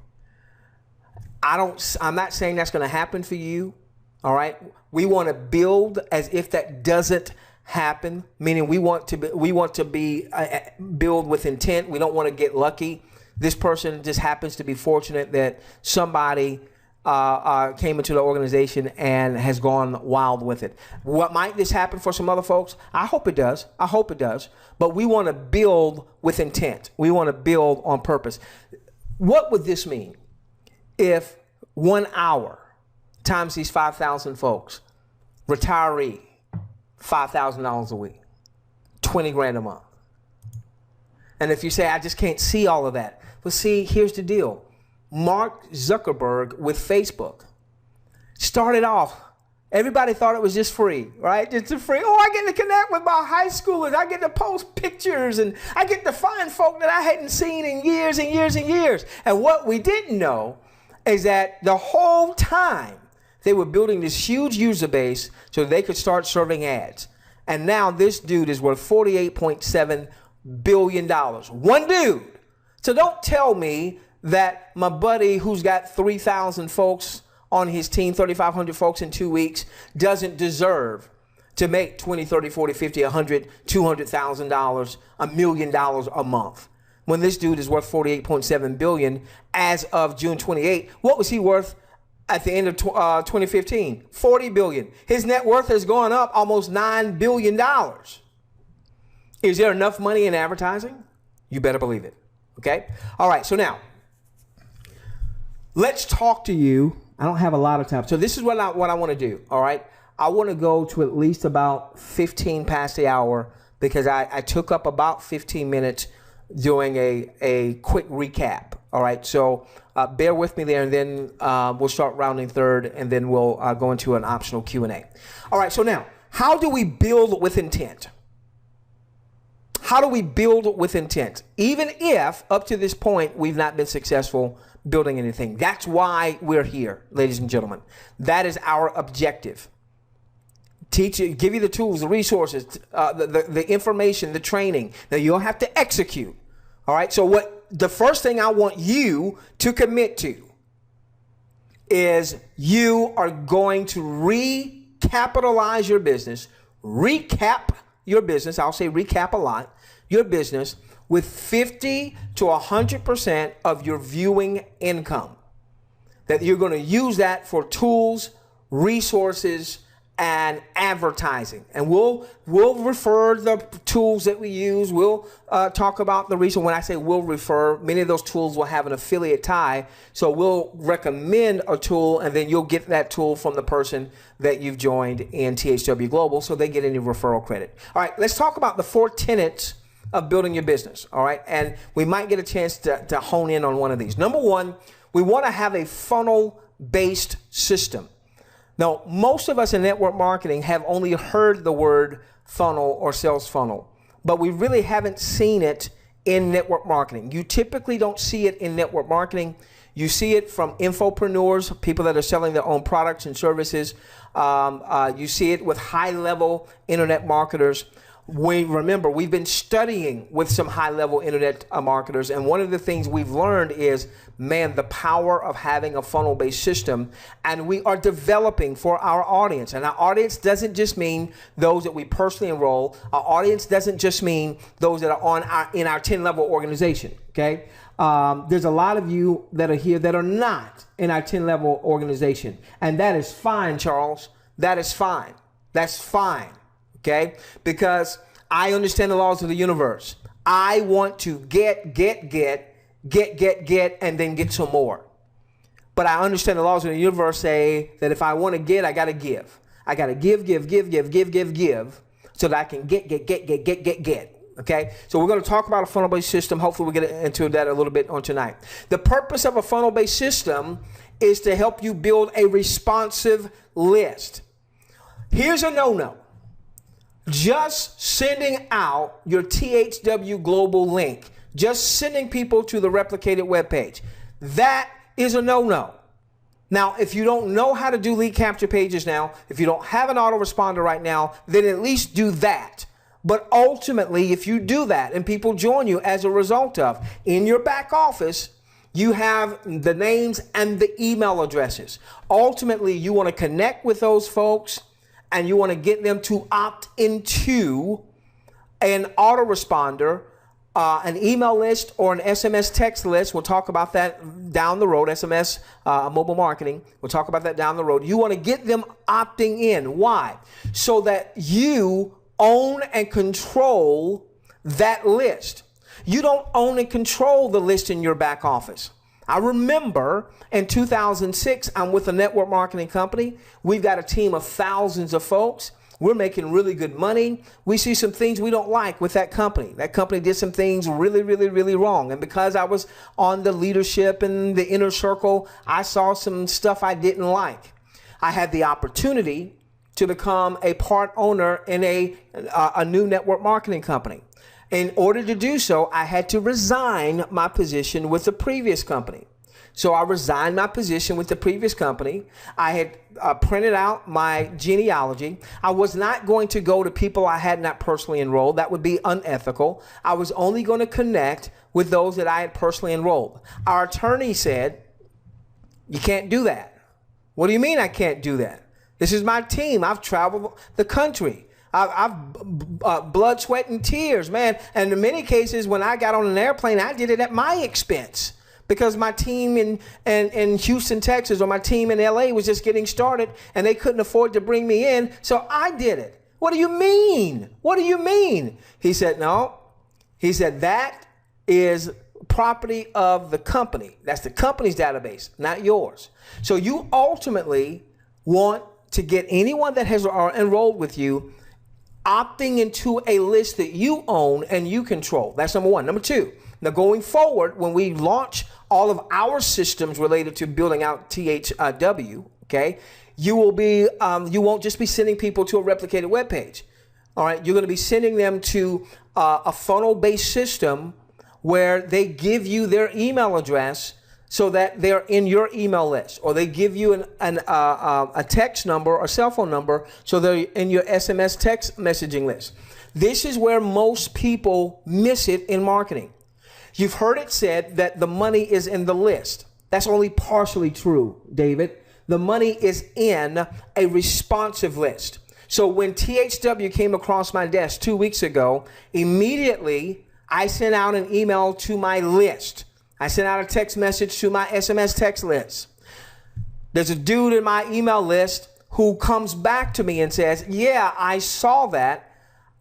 I'm not saying that's going to happen for you. All right. We want to build as if that doesn't happen, meaning we want to build with intent. We don't want to get lucky. This person just happens to be fortunate that somebody came into the organization and has gone wild with it. What might this happen for some other folks? I hope it does. I hope it does. But we want to build with intent. We want to build on purpose. What would this mean if 1 hour times these 5,000 folks, retiree, $5,000 a week, 20 grand a month? And if you say, I just can't see all of that. Well, see, here's the deal. Mark Zuckerberg with Facebook started off, everybody thought it was just free, right? Just free. Oh, I get to connect with my high schoolers. I get to post pictures and I get to find folk that I hadn't seen in years and years and years. And what we didn't know is that the whole time they were building this huge user base so they could start serving ads. And now this dude is worth $48.7 billion. One dude. So don't tell me that my buddy who's got 3,000 folks on his team, 3,500 folks in 2 weeks, doesn't deserve to make 20, 30, 40, 50, 100, $200,000, $1 million a month. When this dude is worth $48.7 billion as of June 28, what was he worth at the end of 2015? $40 billion. His net worth has gone up almost $9 billion. Is there enough money in advertising? You better believe it. Okay? All right, so now, let's talk to you. I don't have a lot of time. So this is what I want to do, all right? I want to go to at least about 15 past the hour because I took up about 15 minutes doing a quick recap, all right? So bear with me there, and then we'll start rounding third, and then we'll go into an optional Q&A. All right, so now, how do we build with intent? How do we build with intent? Even if up to this point we've not been successful building anything. That's why we're here, ladies and gentlemen. That is our objective. Teach you, give you the tools, the resources, the information, the training. Now you'll have to execute. All right. So the first thing I want you to commit to is you are going to recapitalize your business, recap your business. I'll say recap a lot. Your business with 50 to 100% of your viewing income. That you're going to use that for tools, resources, and advertising. And we'll refer the tools that we use. We'll talk about the reason when I say we'll refer, many of those tools will have an affiliate tie. So we'll recommend a tool, and then you'll get that tool from the person that you've joined in THWGlobal, so they get any referral credit. All right, let's talk about the 4 tenets of building your business. All right, and we might get a chance to hone in on one of these. Number one, we want to have a funnel-based system. Now, most of us in network marketing have only heard the word funnel or sales funnel, but we really haven't seen it in network marketing. You typically don't see it in network marketing. You see it from infopreneurs, people that are selling their own products and services. You see it with high-level internet marketers. Remember, we've been studying with some high-level internet marketers, and one of the things we've learned is, man, the power of having a funnel-based system, and we are developing for our audience. And our audience doesn't just mean those that we personally enroll. Our audience doesn't just mean those that are in our 10-level organization, okay? There's a lot of you that are here that are not in our 10-level organization, and that is fine, Charles. That is fine. That's fine. Okay, because I understand the laws of the universe. I want to get, and then get some more. But I understand the laws of the universe say that if I want to get, I got to give. I got to give, so that I can get. Okay, so we're going to talk about a funnel-based system. Hopefully we'll get into that a little bit on tonight. The purpose of a funnel-based system is to help you build a responsive list. Here's a no-no. Just sending out your THWGlobal link, just sending people to the replicated web page, that is a no-no. Now, if you don't know how to do lead capture pages now, if you don't have an autoresponder right now, then at least do that. But ultimately, if you do that and people join you as a result of, in your back office, you have the names and the email addresses. Ultimately, you want to connect with those folks and you want to get them to opt into an autoresponder, an email list or an SMS text list. We'll talk about that down the road, SMS mobile marketing. We'll talk about that down the road. You want to get them opting in. Why? So that you own and control that list. You don't own and control the list in your back office. I remember in 2006, I'm with a network marketing company. We've got a team of thousands of folks. We're making really good money. We see some things we don't like with that company. That company did some things really, really, really wrong. And because I was on the leadership and the inner circle, I saw some stuff I didn't like. I had the opportunity to become a part owner in a new network marketing company. In order to do so, I had to resign my position with the previous company. So I resigned my position with the previous company. I had printed out my genealogy. I was not going to go to people I had not personally enrolled. That would be unethical. I was only going to connect with those that I had personally enrolled. Our attorney said, "You can't do that." "What do you mean I can't do that? This is my team. I've traveled the country. I've blood, sweat, and tears, man. And in many cases, when I got on an airplane, I did it at my expense because my team in Houston, Texas, or my team in LA was just getting started, and they couldn't afford to bring me in, so I did it." "What do you mean? What do you mean?" He said, "No." He said, "That is property of the company. That's the company's database, not yours. So you ultimately want to get anyone that has enrolled with you opting into a list that you own and you control." That's number one. Number two, now going forward, when we launch all of our systems related to building out THW, okay, you won't just be sending people to a replicated web page. All right, you're going to be sending them to a funnel-based system where they give you their email address so that they're in your email list, or they give you a text number or cell phone number so they're in your SMS text messaging list. This is where most people miss it in marketing. You've heard it said that the money is in the list. That's only partially true, David. The money is in a responsive list. So when THW came across my desk 2 weeks ago, immediately I sent out an email to my list. I sent out a text message to my SMS text list. There's a dude in my email list who comes back to me and says, "Yeah, I saw that.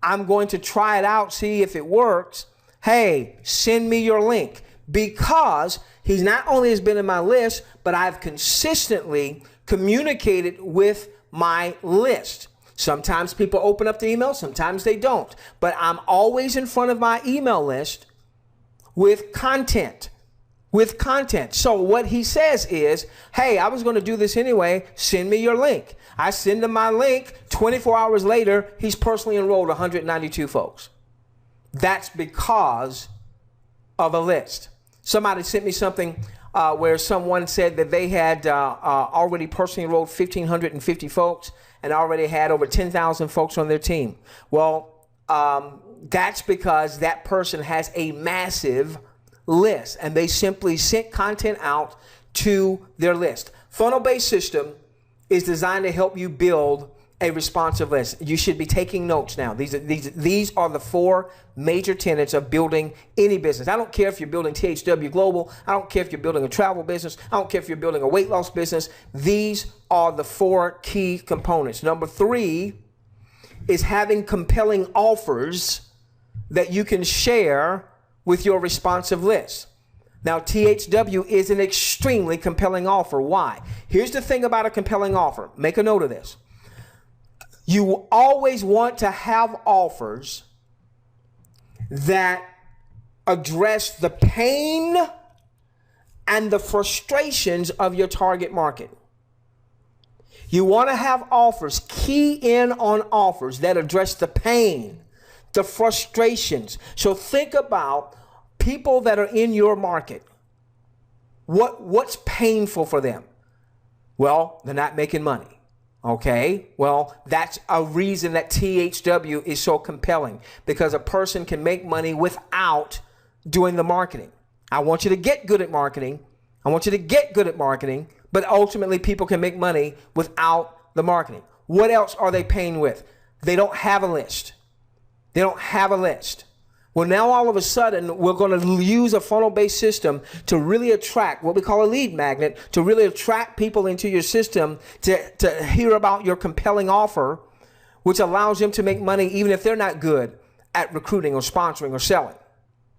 I'm going to try it out, see if it works. Hey, send me your link." Because he's not only has been in my list, but I've consistently communicated with my list. Sometimes people open up the email, sometimes they don't. But I'm always in front of my email list with content. So what he says is, "Hey, I was going to do this anyway. Send me your link." I send him my link. 24 hours later, he's personally enrolled 192 folks. That's because of a list. Somebody sent me something where someone said that they had already personally enrolled 1,550 folks and already had over 10,000 folks on their team. Well, that's because that person has a massive list and they simply sent content out to their list. Funnel-based system is designed to help you build a responsive list. You should be taking notes now. These are the four major tenets of building any business. I don't care if you're building THWGlobal. I don't care if you're building a travel business. I don't care if you're building a weight loss business. These are the four key components. Number three is having compelling offers that you can share with your responsive list. Now, THW is an extremely compelling offer. Why? Here's the thing about a compelling offer. Make a note of this. You always want to have offers that address the pain and the frustrations of your target market. You want to have offers, key in on offers that address the pain, the frustrations. So think about people that are in your market. What's painful for them? Well, they're not making money. Okay, well, that's a reason that THW is so compelling, because a person can make money without doing the marketing. I want you to get good at marketing. I want you to get good at marketing, but ultimately people can make money without the marketing. What else are they paying with? They don't have a list. They don't have a list. Well, now all of a sudden, we're going to use a funnel-based system to really attract what we call a lead magnet, to really attract people into your system to hear about your compelling offer, which allows them to make money even if they're not good at recruiting or sponsoring or selling.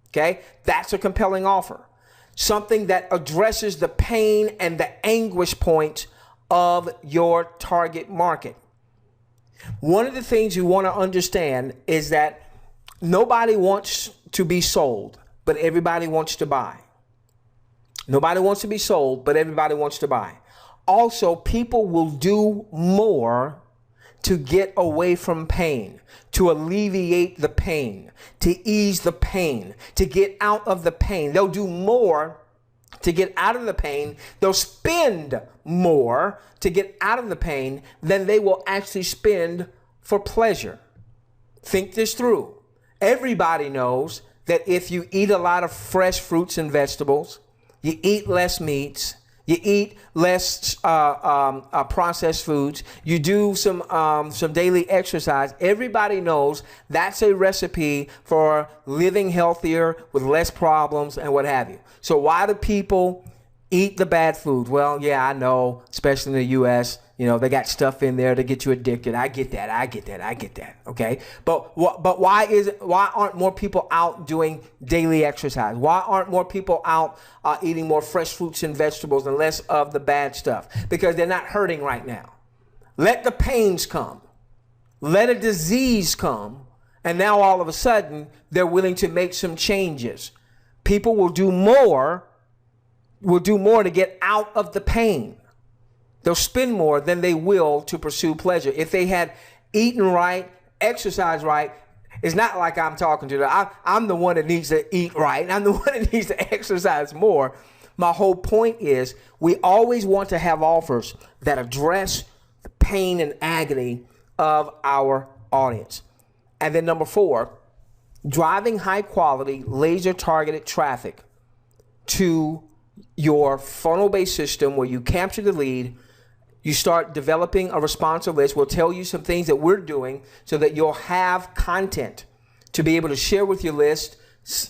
Okay? That's a compelling offer. Something that addresses the pain and the anguish point of your target market. One of the things you want to understand is that nobody wants to be sold, but everybody wants to buy. Nobody wants to be sold, but everybody wants to buy. Also, people will do more to get away from pain, to alleviate the pain, to ease the pain, to get out of the pain. They'll do more to get out of the pain. They'll spend more to get out of the pain than they will actually spend for pleasure. Think this through. Everybody knows that if you eat a lot of fresh fruits and vegetables, you eat less meats, you eat less processed foods, you do some daily exercise, everybody knows that's a recipe for living healthier with less problems and what have you. So why do people eat the bad food? Well, yeah, I know, especially in the U.S., you know, they got stuff in there to get you addicted. I get that. I get that. I get that. Okay. But why aren't more people out doing daily exercise? Why aren't more people out eating more fresh fruits and vegetables and less of the bad stuff? Because they're not hurting right now. Let the pains come. Let a disease come. And now all of a sudden they're willing to make some changes. People will do more to get out of the pain. They'll spend more than they will to pursue pleasure. If they had eaten right, exercised right, it's not like I'm talking to them. I'm the one that needs to eat right. I'm the one that needs to exercise more. My whole point is we always want to have offers that address the pain and agony of our audience. And then number 4, driving high quality, laser targeted traffic to your funnel-based system where you capture the lead. You start developing a responsive list. We'll tell you some things that we're doing so that you'll have content to be able to share with your list.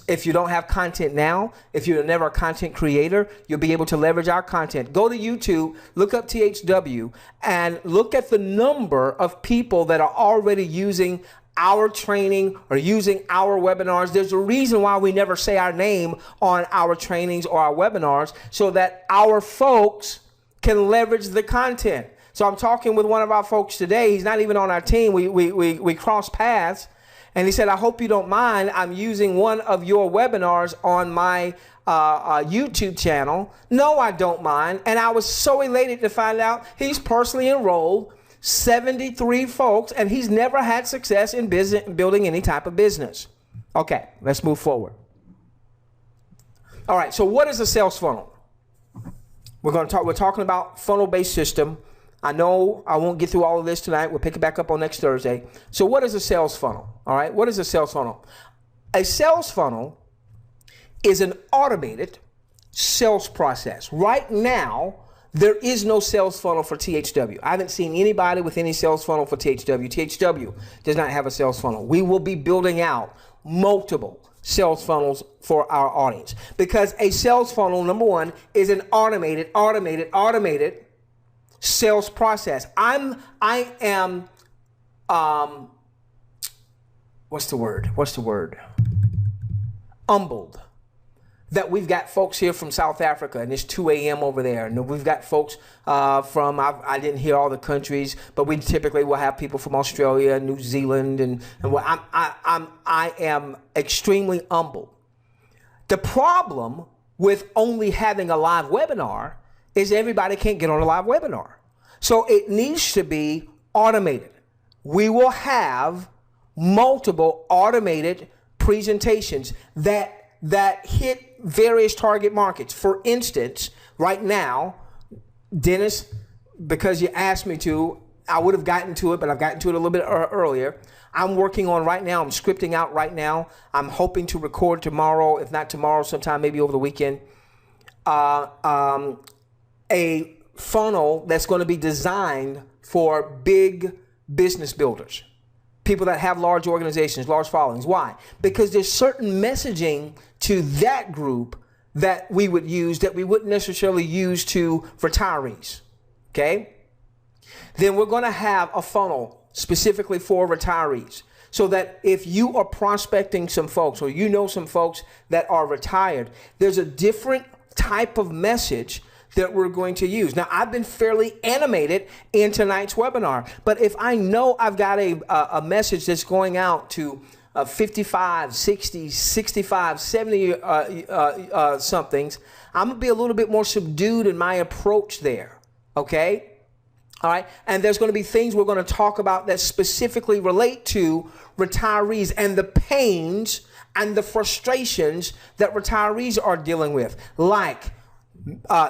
If you don't have content now, if you're never a content creator, you'll be able to leverage our content. Go to YouTube, look up THW, and look at the number of people that are already using our training or using our webinars. There's a reason why we never say our name on our trainings or our webinars, so that our folks can leverage the content. So I'm talking with one of our folks today. He's not even on our team. We crossed paths, and he said, I hope you don't mind. I'm using one of your webinars on my YouTube channel. No, I don't mind. And I was so elated to find out he's personally enrolled 73 folks, and he's never had success in building any type of business. Okay, let's move forward. All right, so what is a sales funnel? We're talking about funnel-based system. I know I won't get through all of this tonight. We'll pick it back up on next Thursday. So what is a sales funnel? All right, what is a sales funnel? A sales funnel is an automated sales process. Right now, there is no sales funnel for THW. I haven't seen anybody with any sales funnel for THW. THW does not have a sales funnel. We will be building out multiple sales funnels for our audience, because a sales funnel, number 1, is an automated sales process. I am what's the word? Humbled that we've got folks here from South Africa, and it's 2 a.m. over there, and we've got folks from, I didn't hear all the countries, but we typically will have people from Australia, New Zealand, and I am extremely humbled. The problem with only having a live webinar is everybody can't get on a live webinar. So it needs to be automated. We will have multiple automated presentations that hit various target markets. For instance, right now, Dennis, because you asked me to, I would have gotten to it, but I've gotten to it a little bit earlier. I'm working on right now, I'm scripting out right now. I'm hoping to record tomorrow, if not tomorrow, sometime maybe over the weekend, a funnel that's going to be designed for big business builders. People that have large organizations, large followings. Why? Because there's certain messaging to that group that we would use that we wouldn't necessarily use to retirees. Okay? Then we're going to have a funnel specifically for retirees, so that if you are prospecting some folks or you know some folks that are retired, there's a different type of message that we're going to use. Now, I've been fairly animated in tonight's webinar, but if I know I've got a message that's going out to 55, 60, 65, 70 somethings, I'm gonna be a little bit more subdued in my approach there, okay? All right, and there's going to be things we're going to talk about that specifically relate to retirees and the pains and the frustrations that retirees are dealing with, like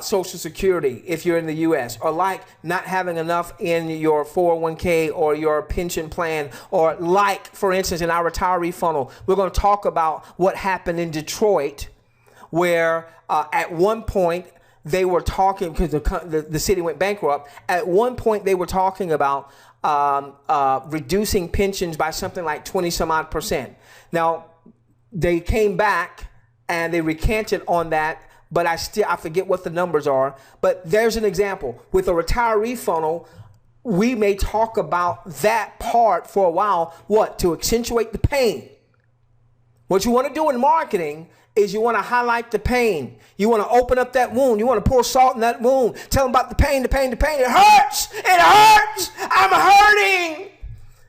Social Security if you're in the U.S., or like not having enough in your 401k or your pension plan, or like, for instance, in our retiree funnel, we're going to talk about what happened in Detroit, where at one point, they were talking, because the city went bankrupt. At one point, they were talking about reducing pensions by something like 20 some odd %. Now, they came back and they recanted on that, but I forget what the numbers are. But there's an example. With a retiree funnel, we may talk about that part for a while. What? To accentuate the pain. What you want to do in marketing is you want to highlight the pain. You want to open up that wound. You want to pour salt in that wound. Tell them about the pain, the pain, the pain. It hurts. It hurts. I'm hurting.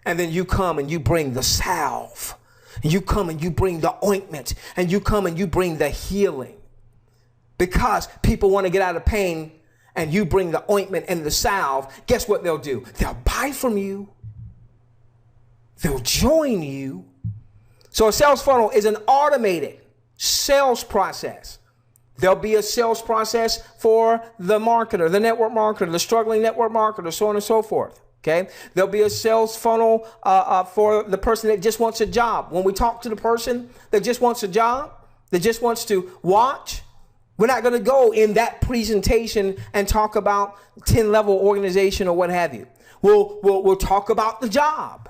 And then you come and you bring the salve. And you come and you bring the ointment. And you come and you bring the healing. Because people want to get out of pain, and you bring the ointment and the salve, guess what they'll do? They'll buy from you. They'll join you. So a sales funnel is an automated sales process. There'll be a sales process for the marketer, the network marketer, the struggling network marketer, so on and so forth. Okay. There'll be a sales funnel for the person that just wants a job. When we talk to the person that just wants a job, that just wants to watch, we're not going to go in that presentation and talk about 10-level organization or what have you. We'll talk about the job.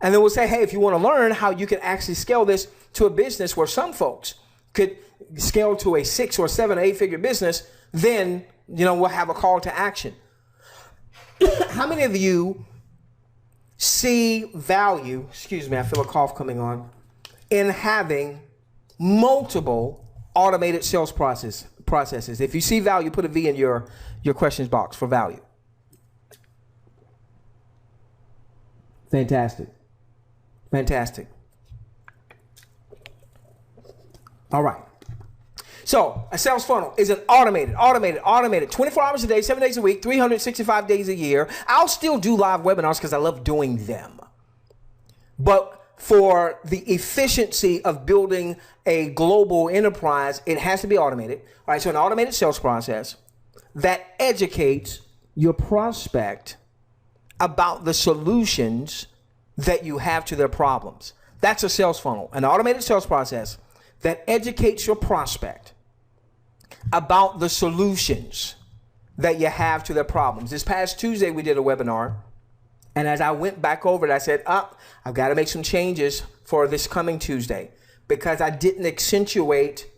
And then we'll say, hey, if you want to learn how you can actually scale this to a business where some folks could scale to a 6 or 7 or 8 figure business, then, we'll have a call to action. How many of you see value, excuse me, I feel a cough coming on, in having multiple automated sales processes? If you see value, put a V in your questions box for value. Fantastic. Fantastic. All right. So a sales funnel is an automated, 24 hours a day, 7 days a week, 365 days a year. I'll still do live webinars because I love doing them. But for the efficiency of building a global enterprise, it has to be automated. All right. So an automated sales process that educates your prospect about the solutions that you have to their problems. That's a sales funnel, an automated sales process that educates your prospect about the solutions that you have to their problems. This past Tuesday, we did a webinar, and as I went back over it, I said, I've got to make some changes for this coming Tuesday because I didn't accentuate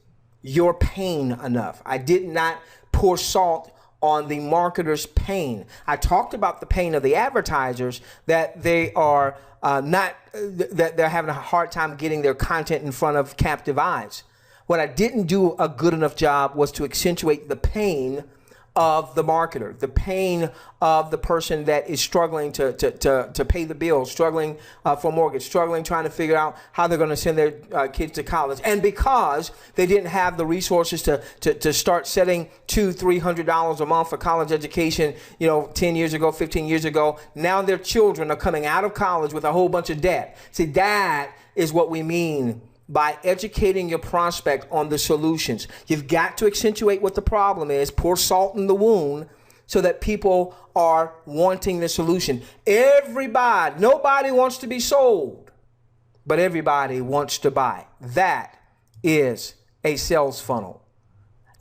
your pain enough. I did not pour salt on the marketer's pain. I talked about the pain of the advertisers, that they are that they're having a hard time getting their content in front of captive eyes. What I didn't do a good enough job was to accentuate the pain of the marketer, the pain of the person that is struggling to pay the bills, struggling for mortgage, struggling trying to figure out how they're going to send their kids to college. And because they didn't have the resources to start setting $200-300 a month for college education, 10 years ago, 15 years ago, now their children are coming out of college with a whole bunch of debt. See, that is what we mean by educating your prospect on the solutions. You've got to accentuate what the problem is, pour salt in the wound so that people are wanting the solution. Nobody wants to be sold, but everybody wants to buy. That is a sales funnel.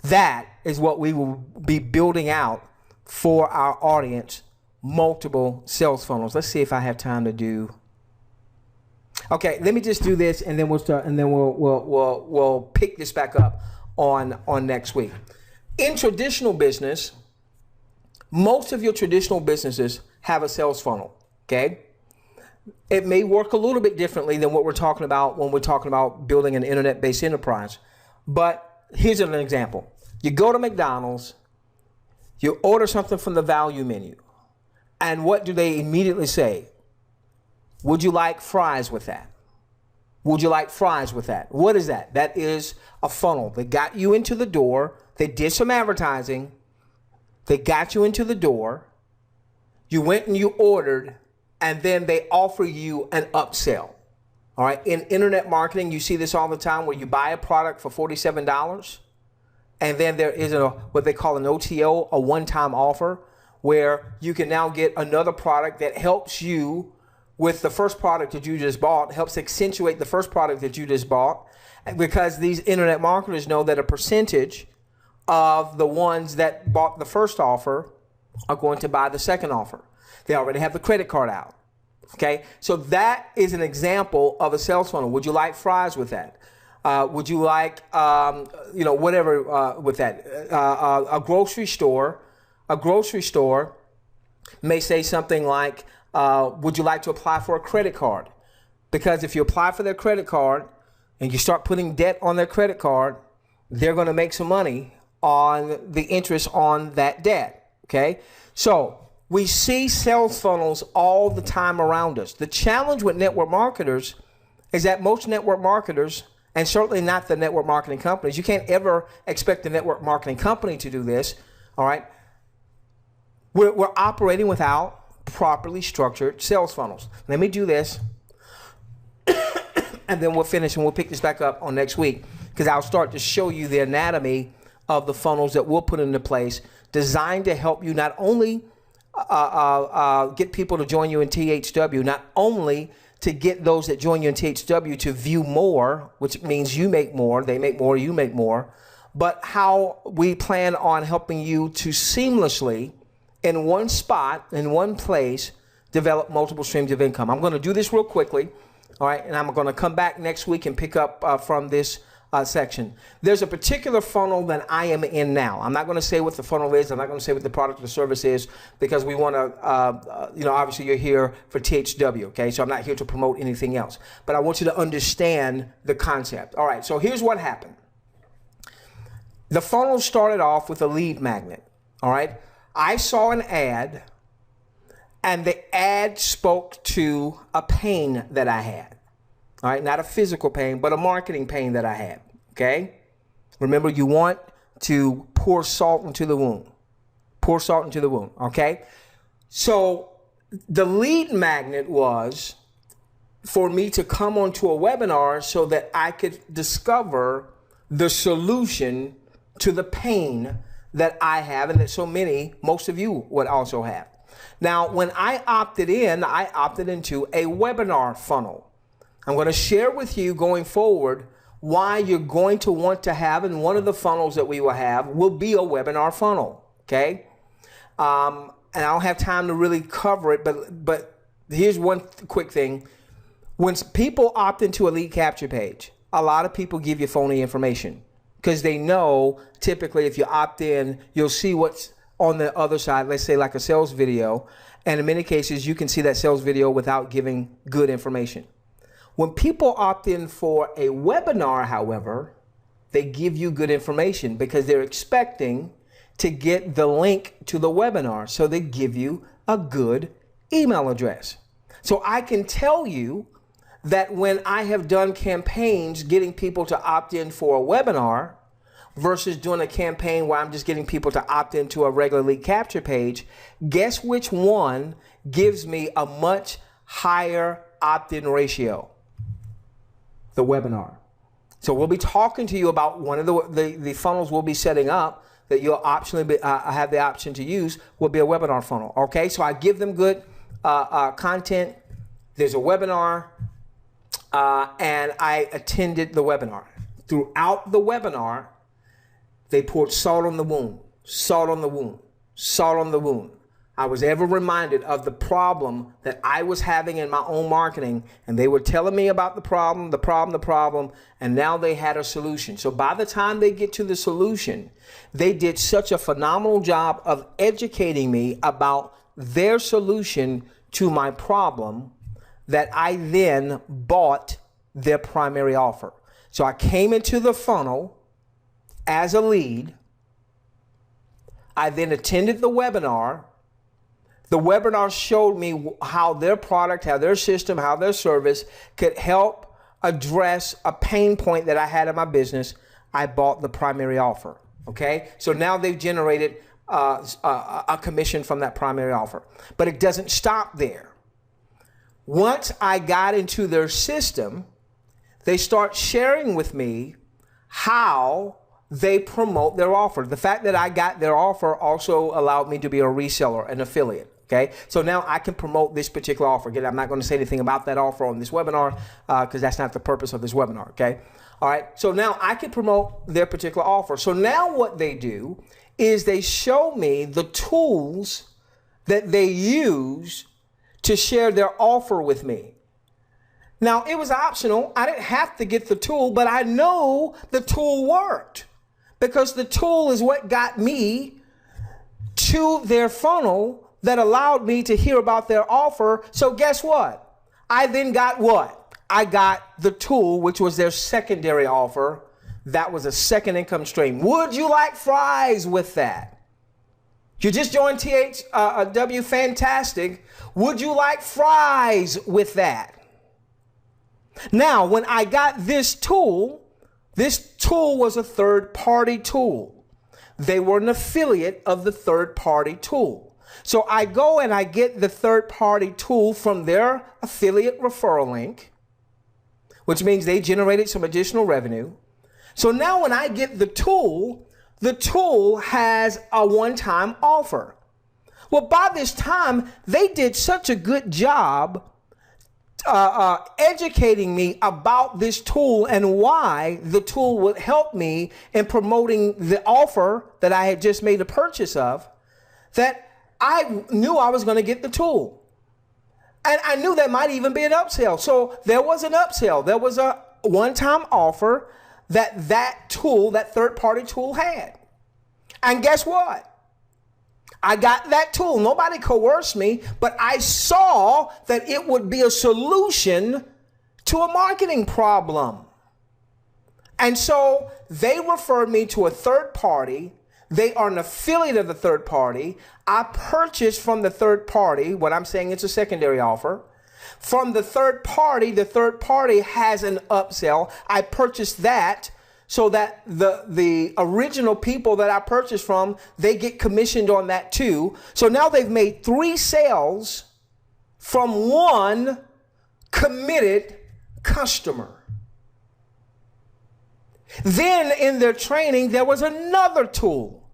That is what we will be building out for our audience, multiple sales funnels. Let's see if I have time to do. Okay, let me just do this, and then we'll start, and then we'll pick this back up on next week. In traditional business, most of your traditional businesses have a sales funnel. Okay, it may work a little bit differently than what we're talking about when we're talking about building an internet-based enterprise. But here's an example: you go to McDonald's, you order something from the value menu, and what do they immediately say? Would you like fries with that? Would you like fries with that? What is that? That is a funnel. They got you into the door. They did some advertising. They got you into the door. You went and you ordered, and then they offer you an upsell. All right. In internet marketing, you see this all the time where you buy a product for $47, and then there is what they call an OTO, a one-time offer, where you can now get another product that helps you with the first product that you just bought, helps accentuate the first product that you just bought, because these internet marketers know that a percentage of the ones that bought the first offer are going to buy the second offer. They already have the credit card out. Okay, so that is an example of a sales funnel. Would you like fries with that? Would you like, whatever with that? A grocery store may say something like, would you like to apply for a credit card? Because if you apply for their credit card and you start putting debt on their credit card, they're going to make some money on the interest on that debt. Okay, so we see sales funnels all the time around us. The challenge with network marketers is that most network marketers, and certainly not the network marketing companies, you can't ever expect the network marketing company to do this. All right, we're operating without properly structured sales funnels. Let me do this, and then we'll finish, and we'll pick this back up on next week, because I'll start to show you the anatomy of the funnels that we'll put into place, designed to help you not only get people to join you in THW, not only to get those that join you in THW to view more, which means you make more, they make more, you make more, but how we plan on helping you to seamlessly, in one spot, in one place, develop multiple streams of income. I'm going to do this real quickly, all right, and I'm going to come back next week and pick up from this section. There's a particular funnel that I am in now. I'm not going to say what the funnel is. I'm not going to say what the product or service is, because we want to, obviously you're here for THW, okay? So I'm not here to promote anything else, but I want you to understand the concept. All right, so here's what happened. The funnel started off with a lead magnet, all right? I saw an ad, and the ad spoke to a pain that I had. All right, not a physical pain, but a marketing pain that I had. Okay? Remember, you want to pour salt into the wound. Pour salt into the wound. Okay? So the lead magnet was for me to come onto a webinar so that I could discover the solution to the pain that I have, and that most of you would also have. Now, when I opted into a webinar funnel. I'm going to share with you going forward why you're going to want to have, and one of the funnels that we will have will be a webinar funnel, okay? And I don't have time to really cover it, but here's one quick thing. When people opt into a lead capture page, a lot of people give you phony information, because they know typically if you opt in, you'll see what's on the other side, let's say like a sales video, and in many cases you can see that sales video without giving good information. When people opt in for a webinar, however, they give you good information because they're expecting to get the link to the webinar. So they give you a good email address. So I can tell you that when I have done campaigns getting people to opt in for a webinar versus doing a campaign where I'm just getting people to opt into a regular lead capture page, guess which one gives me a much higher opt-in ratio? The webinar. So we'll be talking to you about one of the funnels we'll be setting up that you'll optionally have the option to use will be a webinar funnel. Okay, so I give them good content. There's a webinar, and I attended the webinar. Throughout the webinar, they poured salt on the wound, salt on the wound, salt on the wound. I was ever reminded of the problem that I was having in my own marketing, and they were telling me about the problem, and now they had a solution. So by the time they get to the solution, they did such a phenomenal job of educating me about their solution to my problem that I then bought their primary offer. So I came into the funnel as a lead. I then attended the webinar. The webinar showed me how their product, how their system, how their service could help address a pain point that I had in my business. I bought the primary offer. Okay, so now they've generated a commission from that primary offer. But it doesn't stop there. Once I got into their system, they start sharing with me how they promote their offer. The fact that I got their offer also allowed me to be a reseller, an affiliate. Okay, so now I can promote this particular offer. Again, I'm not going to say anything about that offer on this webinar because that's not the purpose of this webinar. Okay, all right, so now I can promote their particular offer. So now what they do is they show me the tools that they use to share their offer with me. Now, it was optional. I didn't have to get the tool, but I know the tool worked because the tool is what got me to their funnel that allowed me to hear about their offer. So guess what? I then got what? I got the tool, which was their secondary offer. That was a second income stream. Would you like fries with that? You just joined THW, fantastic. Would you like fries with that? Now, when I got this tool was a third-party tool. They were an affiliate of the third-party tool. So I go and I get the third-party tool from their affiliate referral link, which means they generated some additional revenue. So now when I get the tool has a one-time offer. Well, by this time, they did such a good job educating me about this tool and why the tool would help me in promoting the offer that I had just made a purchase of, that I knew I was going to get the tool. And I knew there might even be an upsell. So there was an upsell. There was a one-time offer that tool, that third-party tool had. And guess what? I got that tool. Nobody coerced me, but I saw that it would be a solution to a marketing problem. And so they referred me to a third party. They are an affiliate of the third party. I purchased from the third party. What I'm saying, it's a secondary offer. From the third party has an upsell. I purchased that so that the original people that I purchased from, they get commissioned on that too. So now they've made 3 sales from one committed customer. Then in their training, there was another tool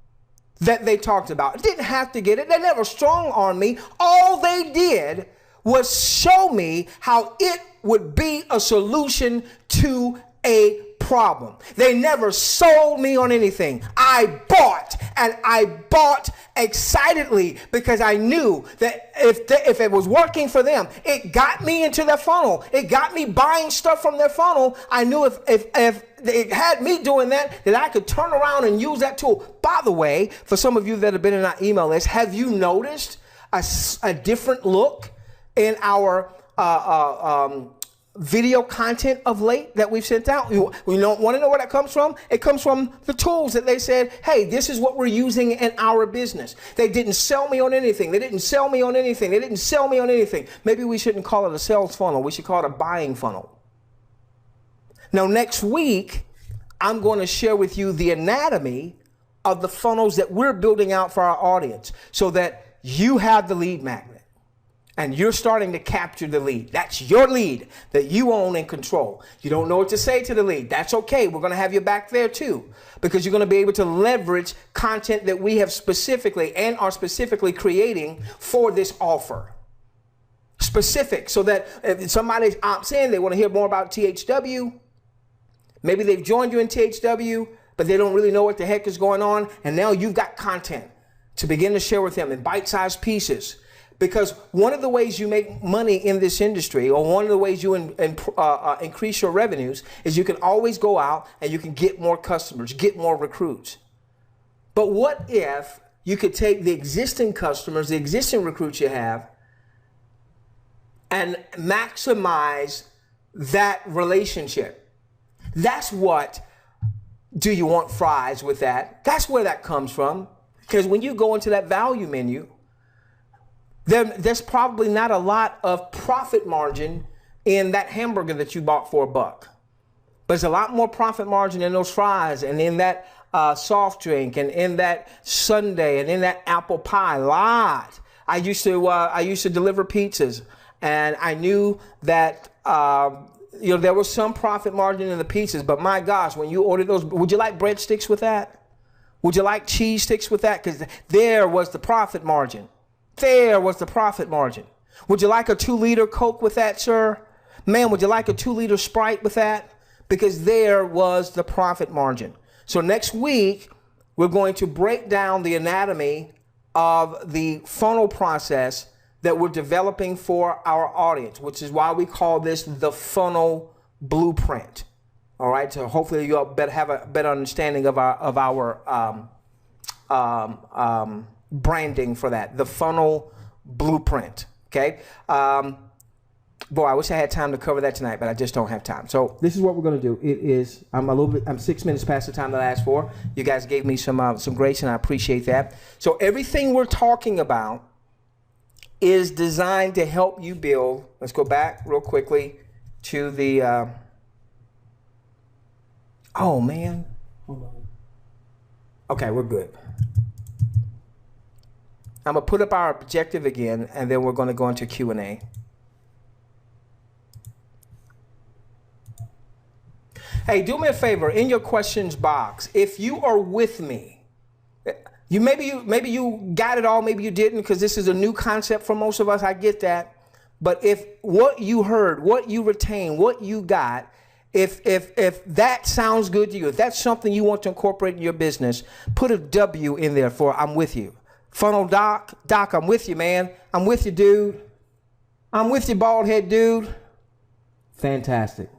that they talked about. Didn't have to get it. They never strong-armed me. All they did was show me how it would be a solution to a problem. They never sold me on anything. I bought, and I bought excitedly because I knew that if it was working for them, it got me into their funnel. It got me buying stuff from their funnel. I knew if it had me doing that I could turn around and use that tool. By the way, for some of you that have been in our email list, have you noticed a different look in our video content of late that we've sent out. You don't want to know where that comes from? It comes from the tools that they said, hey, this is what we're using in our business. They didn't sell me on anything. They didn't sell me on anything. They didn't sell me on anything. Maybe we shouldn't call it a sales funnel. We should call it a buying funnel. Now, next week, I'm going to share with you the anatomy of the funnels that we're building out for our audience so that you have the lead magnet. And you're starting to capture the lead. That's your lead that you own and control. You don't know what to say to the lead. That's okay. We're going to have you back there too, because you're going to be able to leverage content that we have specifically and are specifically creating for this offer. Specific, so that if somebody opts in, they want to hear more about THW. Maybe they've joined you in THW, but they don't really know what the heck is going on. And now you've got content to begin to share with them in bite-sized pieces. Because one of the ways you make money in this industry, or one of the ways you increase your revenues, is you can always go out and you can get more customers, get more recruits. But what if you could take the existing customers, the existing recruits you have, and maximize that relationship? That's what, do you want fries with that? That's where that comes from. Because when you go into that value menu, there's probably not a lot of profit margin in that hamburger that you bought for $1. But there's a lot more profit margin in those fries and in that soft drink and in that sundae and in that apple pie. Lot. I used to deliver pizzas, and I knew that there was some profit margin in the pizzas. But my gosh, when you order those, would you like breadsticks with that? Would you like cheese sticks with that? Because there was the profit margin. There was the profit margin. Would you like a 2-liter Coke with that, sir? Man, would you like a 2-liter Sprite with that? Because there was the profit margin. So next week, we're going to break down the anatomy of the funnel process that we're developing for our audience, which is why we call this the funnel blueprint. All right, so hopefully you'll better have a better understanding of our branding for that, the funnel blueprint. Okay. Boy, I wish I had time to cover that tonight, but I just don't have time. So this is what we're going to do. I'm 6 minutes past the time that I asked for. You guys gave me some grace, and I appreciate that. So everything we're talking about is designed to help you build. Let's go back real quickly to the, oh man. Hold on. Okay, we're good. I'm going to put up our objective again, and then we're going to go into Q&A. Hey, do me a favor, in your questions box, if you are with me, maybe you got it all, maybe you didn't, because this is a new concept for most of us, I get that. But if what you heard, what you retained, what you got, if that sounds good to you, if that's something you want to incorporate in your business, put a W in there for I'm with you. Funnel Doc, I'm with you, man. I'm with you, dude. I'm with you, bald head dude. Fantastic.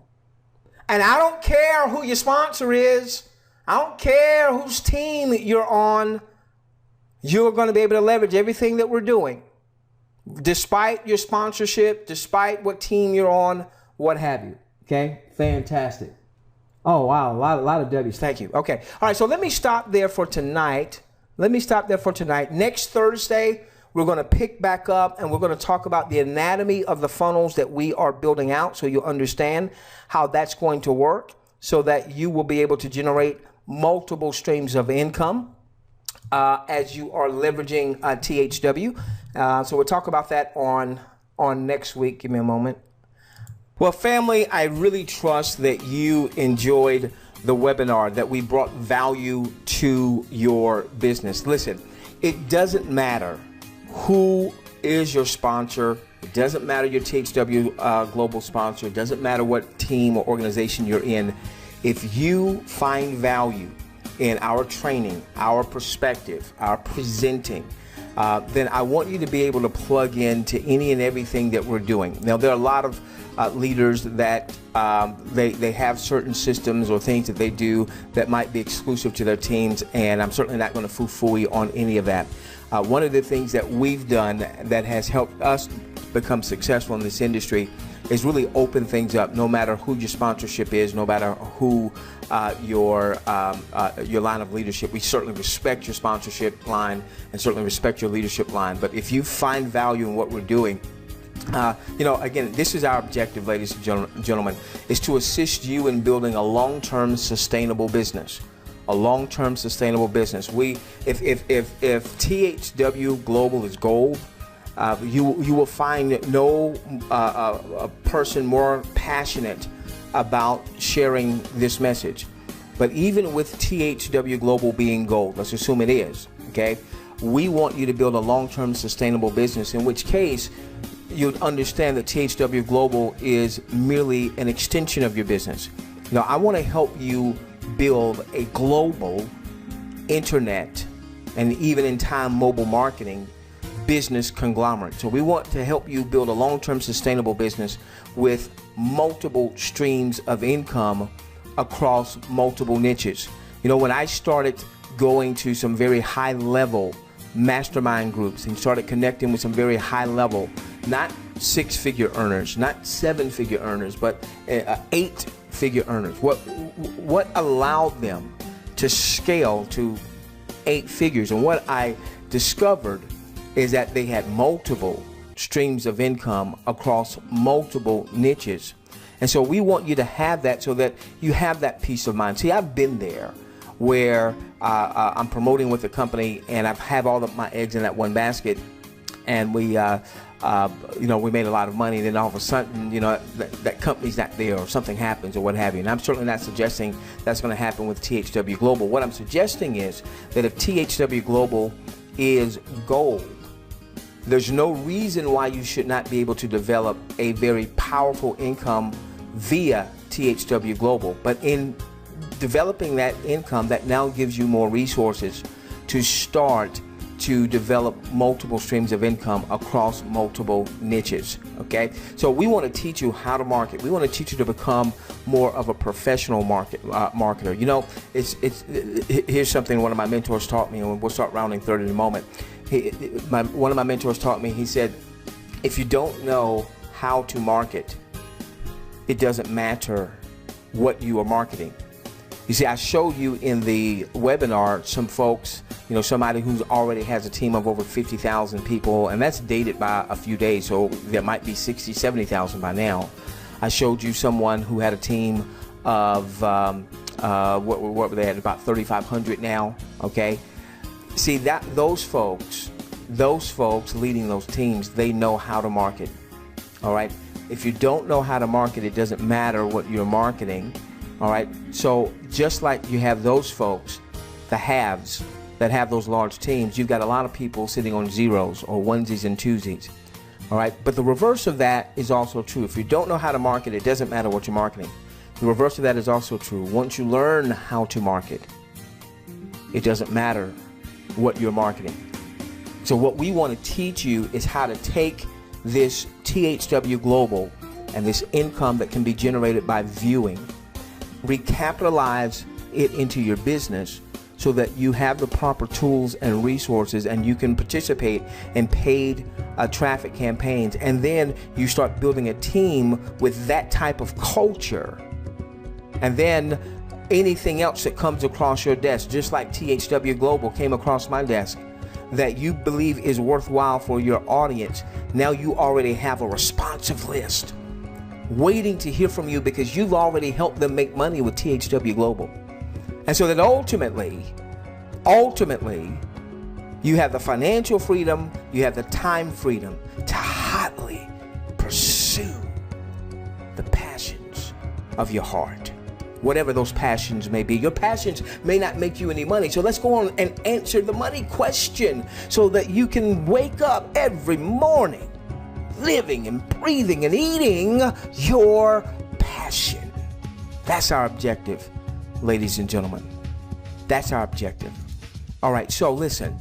And I don't care who your sponsor is. I don't care whose team you're on. You're going to be able to leverage everything that we're doing, despite your sponsorship, despite what team you're on, what have you. Okay? Fantastic. Oh, wow. A lot of W's. Thank you. Okay. All right. So let me stop there for tonight. Next Thursday, we're going to pick back up, and we're going to talk about the anatomy of the funnels that we are building out, so you'll understand how that's going to work, so that you will be able to generate multiple streams of income as you are leveraging THW. So we'll talk about that on next week. Give me a moment. Well, family, I really trust that you enjoyed the webinar, that we brought value to your business. Listen, it doesn't matter who is your sponsor. It doesn't matter your THW global sponsor. It doesn't matter what team or organization you're in. If you find value in our training, our perspective, our presenting, then I want you to be able to plug into any and everything that we're doing. Now, there are a lot of leaders that they have certain systems or things that they do that might be exclusive to their teams, and I'm certainly not going to foo-foo on any of that. One of the things that we've done that has helped us become successful in this industry is really open things up, no matter who your sponsorship is, no matter who your line of leadership. We certainly respect your sponsorship line and certainly respect your leadership line. But if you find value in what we're doing, you know, again, this is our objective, ladies and gentlemen, is to assist you in building a long-term sustainable business. A long-term sustainable business. If THW Global is gold, you will find no person more passionate about sharing this message. But even with THW Global being gold, let's assume it is, okay? We want you to build a long-term sustainable business, in which case you'd understand that THW Global is merely an extension of your business. Now, I want to help you build a global internet and even in time mobile marketing business conglomerate. So we want to help you build a long-term sustainable business with multiple streams of income across multiple niches. You know, when I started going to some very high level mastermind groups and started connecting with some very high level, not six-figure earners, not seven-figure earners, but eight-figure earners. What allowed them to scale to 8 figures, and what I discovered is that they had multiple streams of income across multiple niches. And so we want you to have that, so that you have that peace of mind. See, I've been there where I'm promoting with a company and I have all of my eggs in that one basket, and we you know, we made a lot of money, and then all of a sudden, you know, that company's not there, or something happens, or what have you. And I'm certainly not suggesting that's going to happen with THW Global. What I'm suggesting is that if THW Global is gold, there's no reason why you should not be able to develop a very powerful income via THW Global. But in developing that income, that now gives you more resources to start to develop multiple streams of income across multiple niches. Okay, so we want to teach you how to market. We want to teach you to become more of a professional marketer. You know, here's something one of my mentors taught me, and we'll start rounding third in a moment. One of my mentors taught me, he said, if you don't know how to market, it doesn't matter what you are marketing. You see, I showed you in the webinar some folks, you know, somebody who already has a team of over 50,000 people, and that's dated by a few days, so there might be 60, 70,000 by now. I showed you someone who had a team of, what were they at, about 3,500 now, okay? See, those folks leading those teams, they know how to market, all right? If you don't know how to market, it doesn't matter what you're marketing. All right, so just like you have those folks, the haves that have those large teams, you've got a lot of people sitting on zeros or onesies and twosies. All right, but the reverse of that is also true. If you don't know how to market, it doesn't matter what you're marketing. The reverse of that is also true. Once you learn how to market, it doesn't matter what you're marketing. So what we want to teach you is how to take this THW Global and this income that can be generated by viewing, recapitalize it into your business so that you have the proper tools and resources, and you can participate in paid traffic campaigns, and then you start building a team with that type of culture. And then anything else that comes across your desk, just like THW Global came across my desk, that you believe is worthwhile for your audience, now you already have a responsive list waiting to hear from you, because you've already helped them make money with THW Global. And so that ultimately, you have the financial freedom, you have the time freedom to hotly pursue the passions of your heart. Whatever those passions may be. Your passions may not make you any money. So let's go on and answer the money question so that you can wake up every morning living and breathing and eating your passion. That's our objective, ladies and gentlemen. That's our objective. All right, so listen,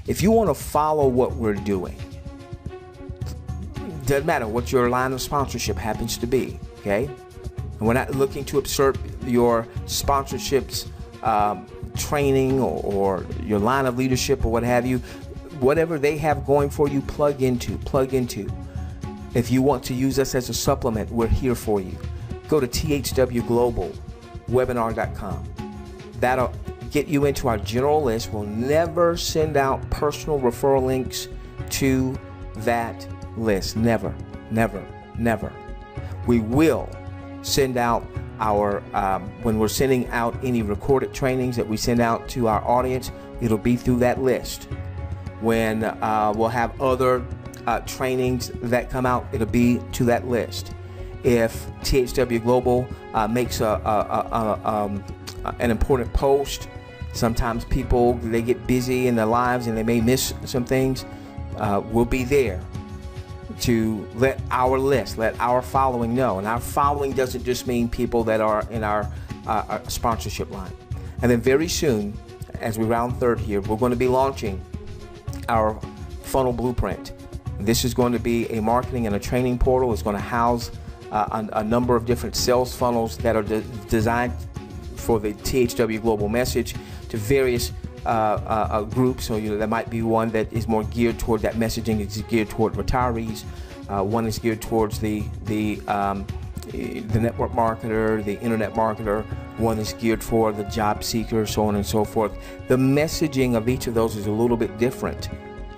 if you want to follow what we're doing, doesn't matter what your line of sponsorship happens to be, okay? And we're not looking to usurp your sponsorships, training, or your line of leadership or what have you. Whatever they have going for you, plug into. If you want to use us as a supplement, we're here for you. Go to THWGlobal webinar.com. That'll get you into our general list. We'll never send out personal referral links to that list. Never, never, never. We will send out our, when we're sending out any recorded trainings that we send out to our audience, it'll be through that list. When we'll have other trainings that come out, it'll be to that list. If THW Global makes an important post, sometimes people, they get busy in their lives and they may miss some things. We'll be there to let our list, let our following know. And our following doesn't just mean people that are in our sponsorship line. And then very soon, as we round third here, we're going to be launching our funnel blueprint. This is going to be a marketing and a training portal. It's going to house a number of different sales funnels that are designed for the THW Global message to various groups. So there might be one that is more geared toward that messaging. It's geared toward retirees. One is geared towards the network marketer, the internet marketer. One is geared for the job seeker, so on and so forth. The messaging of each of those is a little bit different.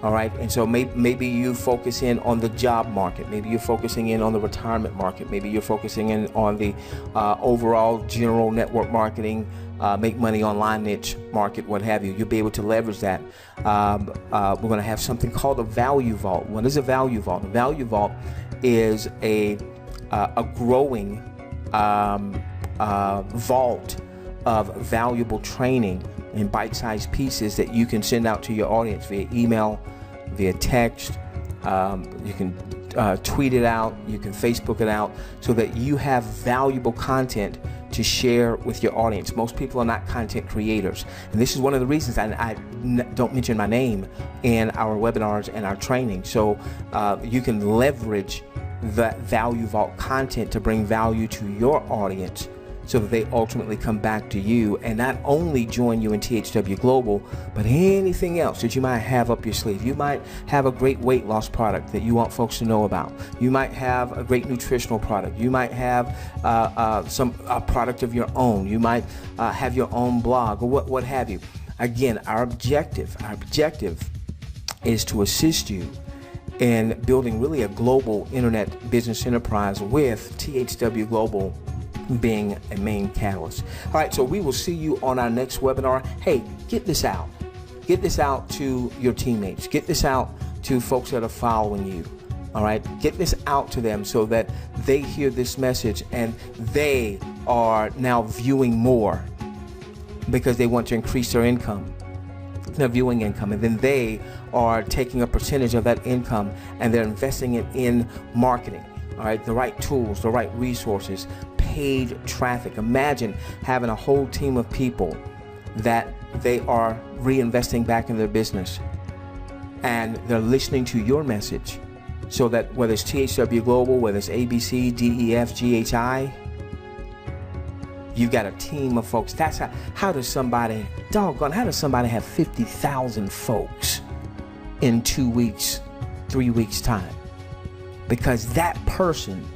All right, and so maybe you focus in on the job market. Maybe you're focusing in on the retirement market. Maybe you're focusing in on the overall general network marketing, make money online niche market, what have you. You'll be able to leverage that. We're going to have something called a value vault. What is a value vault? A value vault is a growing vault of valuable training in bite-sized pieces that you can send out to your audience via email, via text. You can tweet it out, you can Facebook it out, so that you have valuable content to share with your audience. Most people are not content creators, and this is one of the reasons I don't mention my name in our webinars and our training. So you can leverage that value vault content to bring value to your audience, so that they ultimately come back to you and not only join you in THW Global, but anything else that you might have up your sleeve. You might have a great weight loss product that you want folks to know about. You might have a great nutritional product. You might have a product of your own. You might have your own blog or what have you. Again, our objective is to assist you in building really a global internet business enterprise, with THW Global being a main catalyst. All right, so we will see you on our next webinar. Hey, get this out. Get this out to your teammates. Get this out to folks that are following you. All right, get this out to them so that they hear this message and they are now viewing more because they want to increase their income, their viewing income, and then they are taking a percentage of that income and they're investing it in marketing. All right, the right tools, the right resources, paid traffic. Imagine having a whole team of people that they are reinvesting back in their business, and they're listening to your message, so that whether it's THW Global, whether it's ABC, DEF, GHI, you've got a team of folks. That's how does somebody, doggone, how does somebody have 50,000 folks in 2 weeks, 3 weeks time? Because that person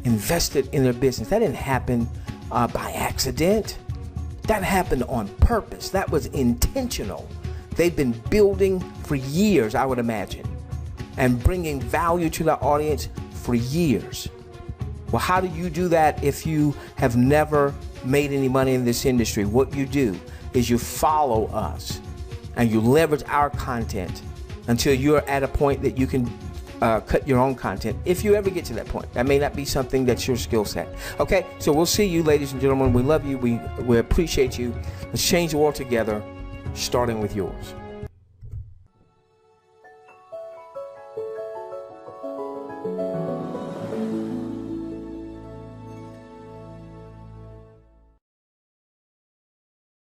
invested in their business. That didn't happen by accident. That happened on purpose. That was intentional. They've been building for years, I would imagine, and bringing value to the audience for years. Well, how do you do that if you have never made any money in this industry? What you do is you follow us and you leverage our content until you're at a point that you can cut your own content, if you ever get to that point. That may not be something that's your skill set. Okay, so we'll see you, ladies and gentlemen. We love you. We appreciate you. Let's change the world together, starting with yours.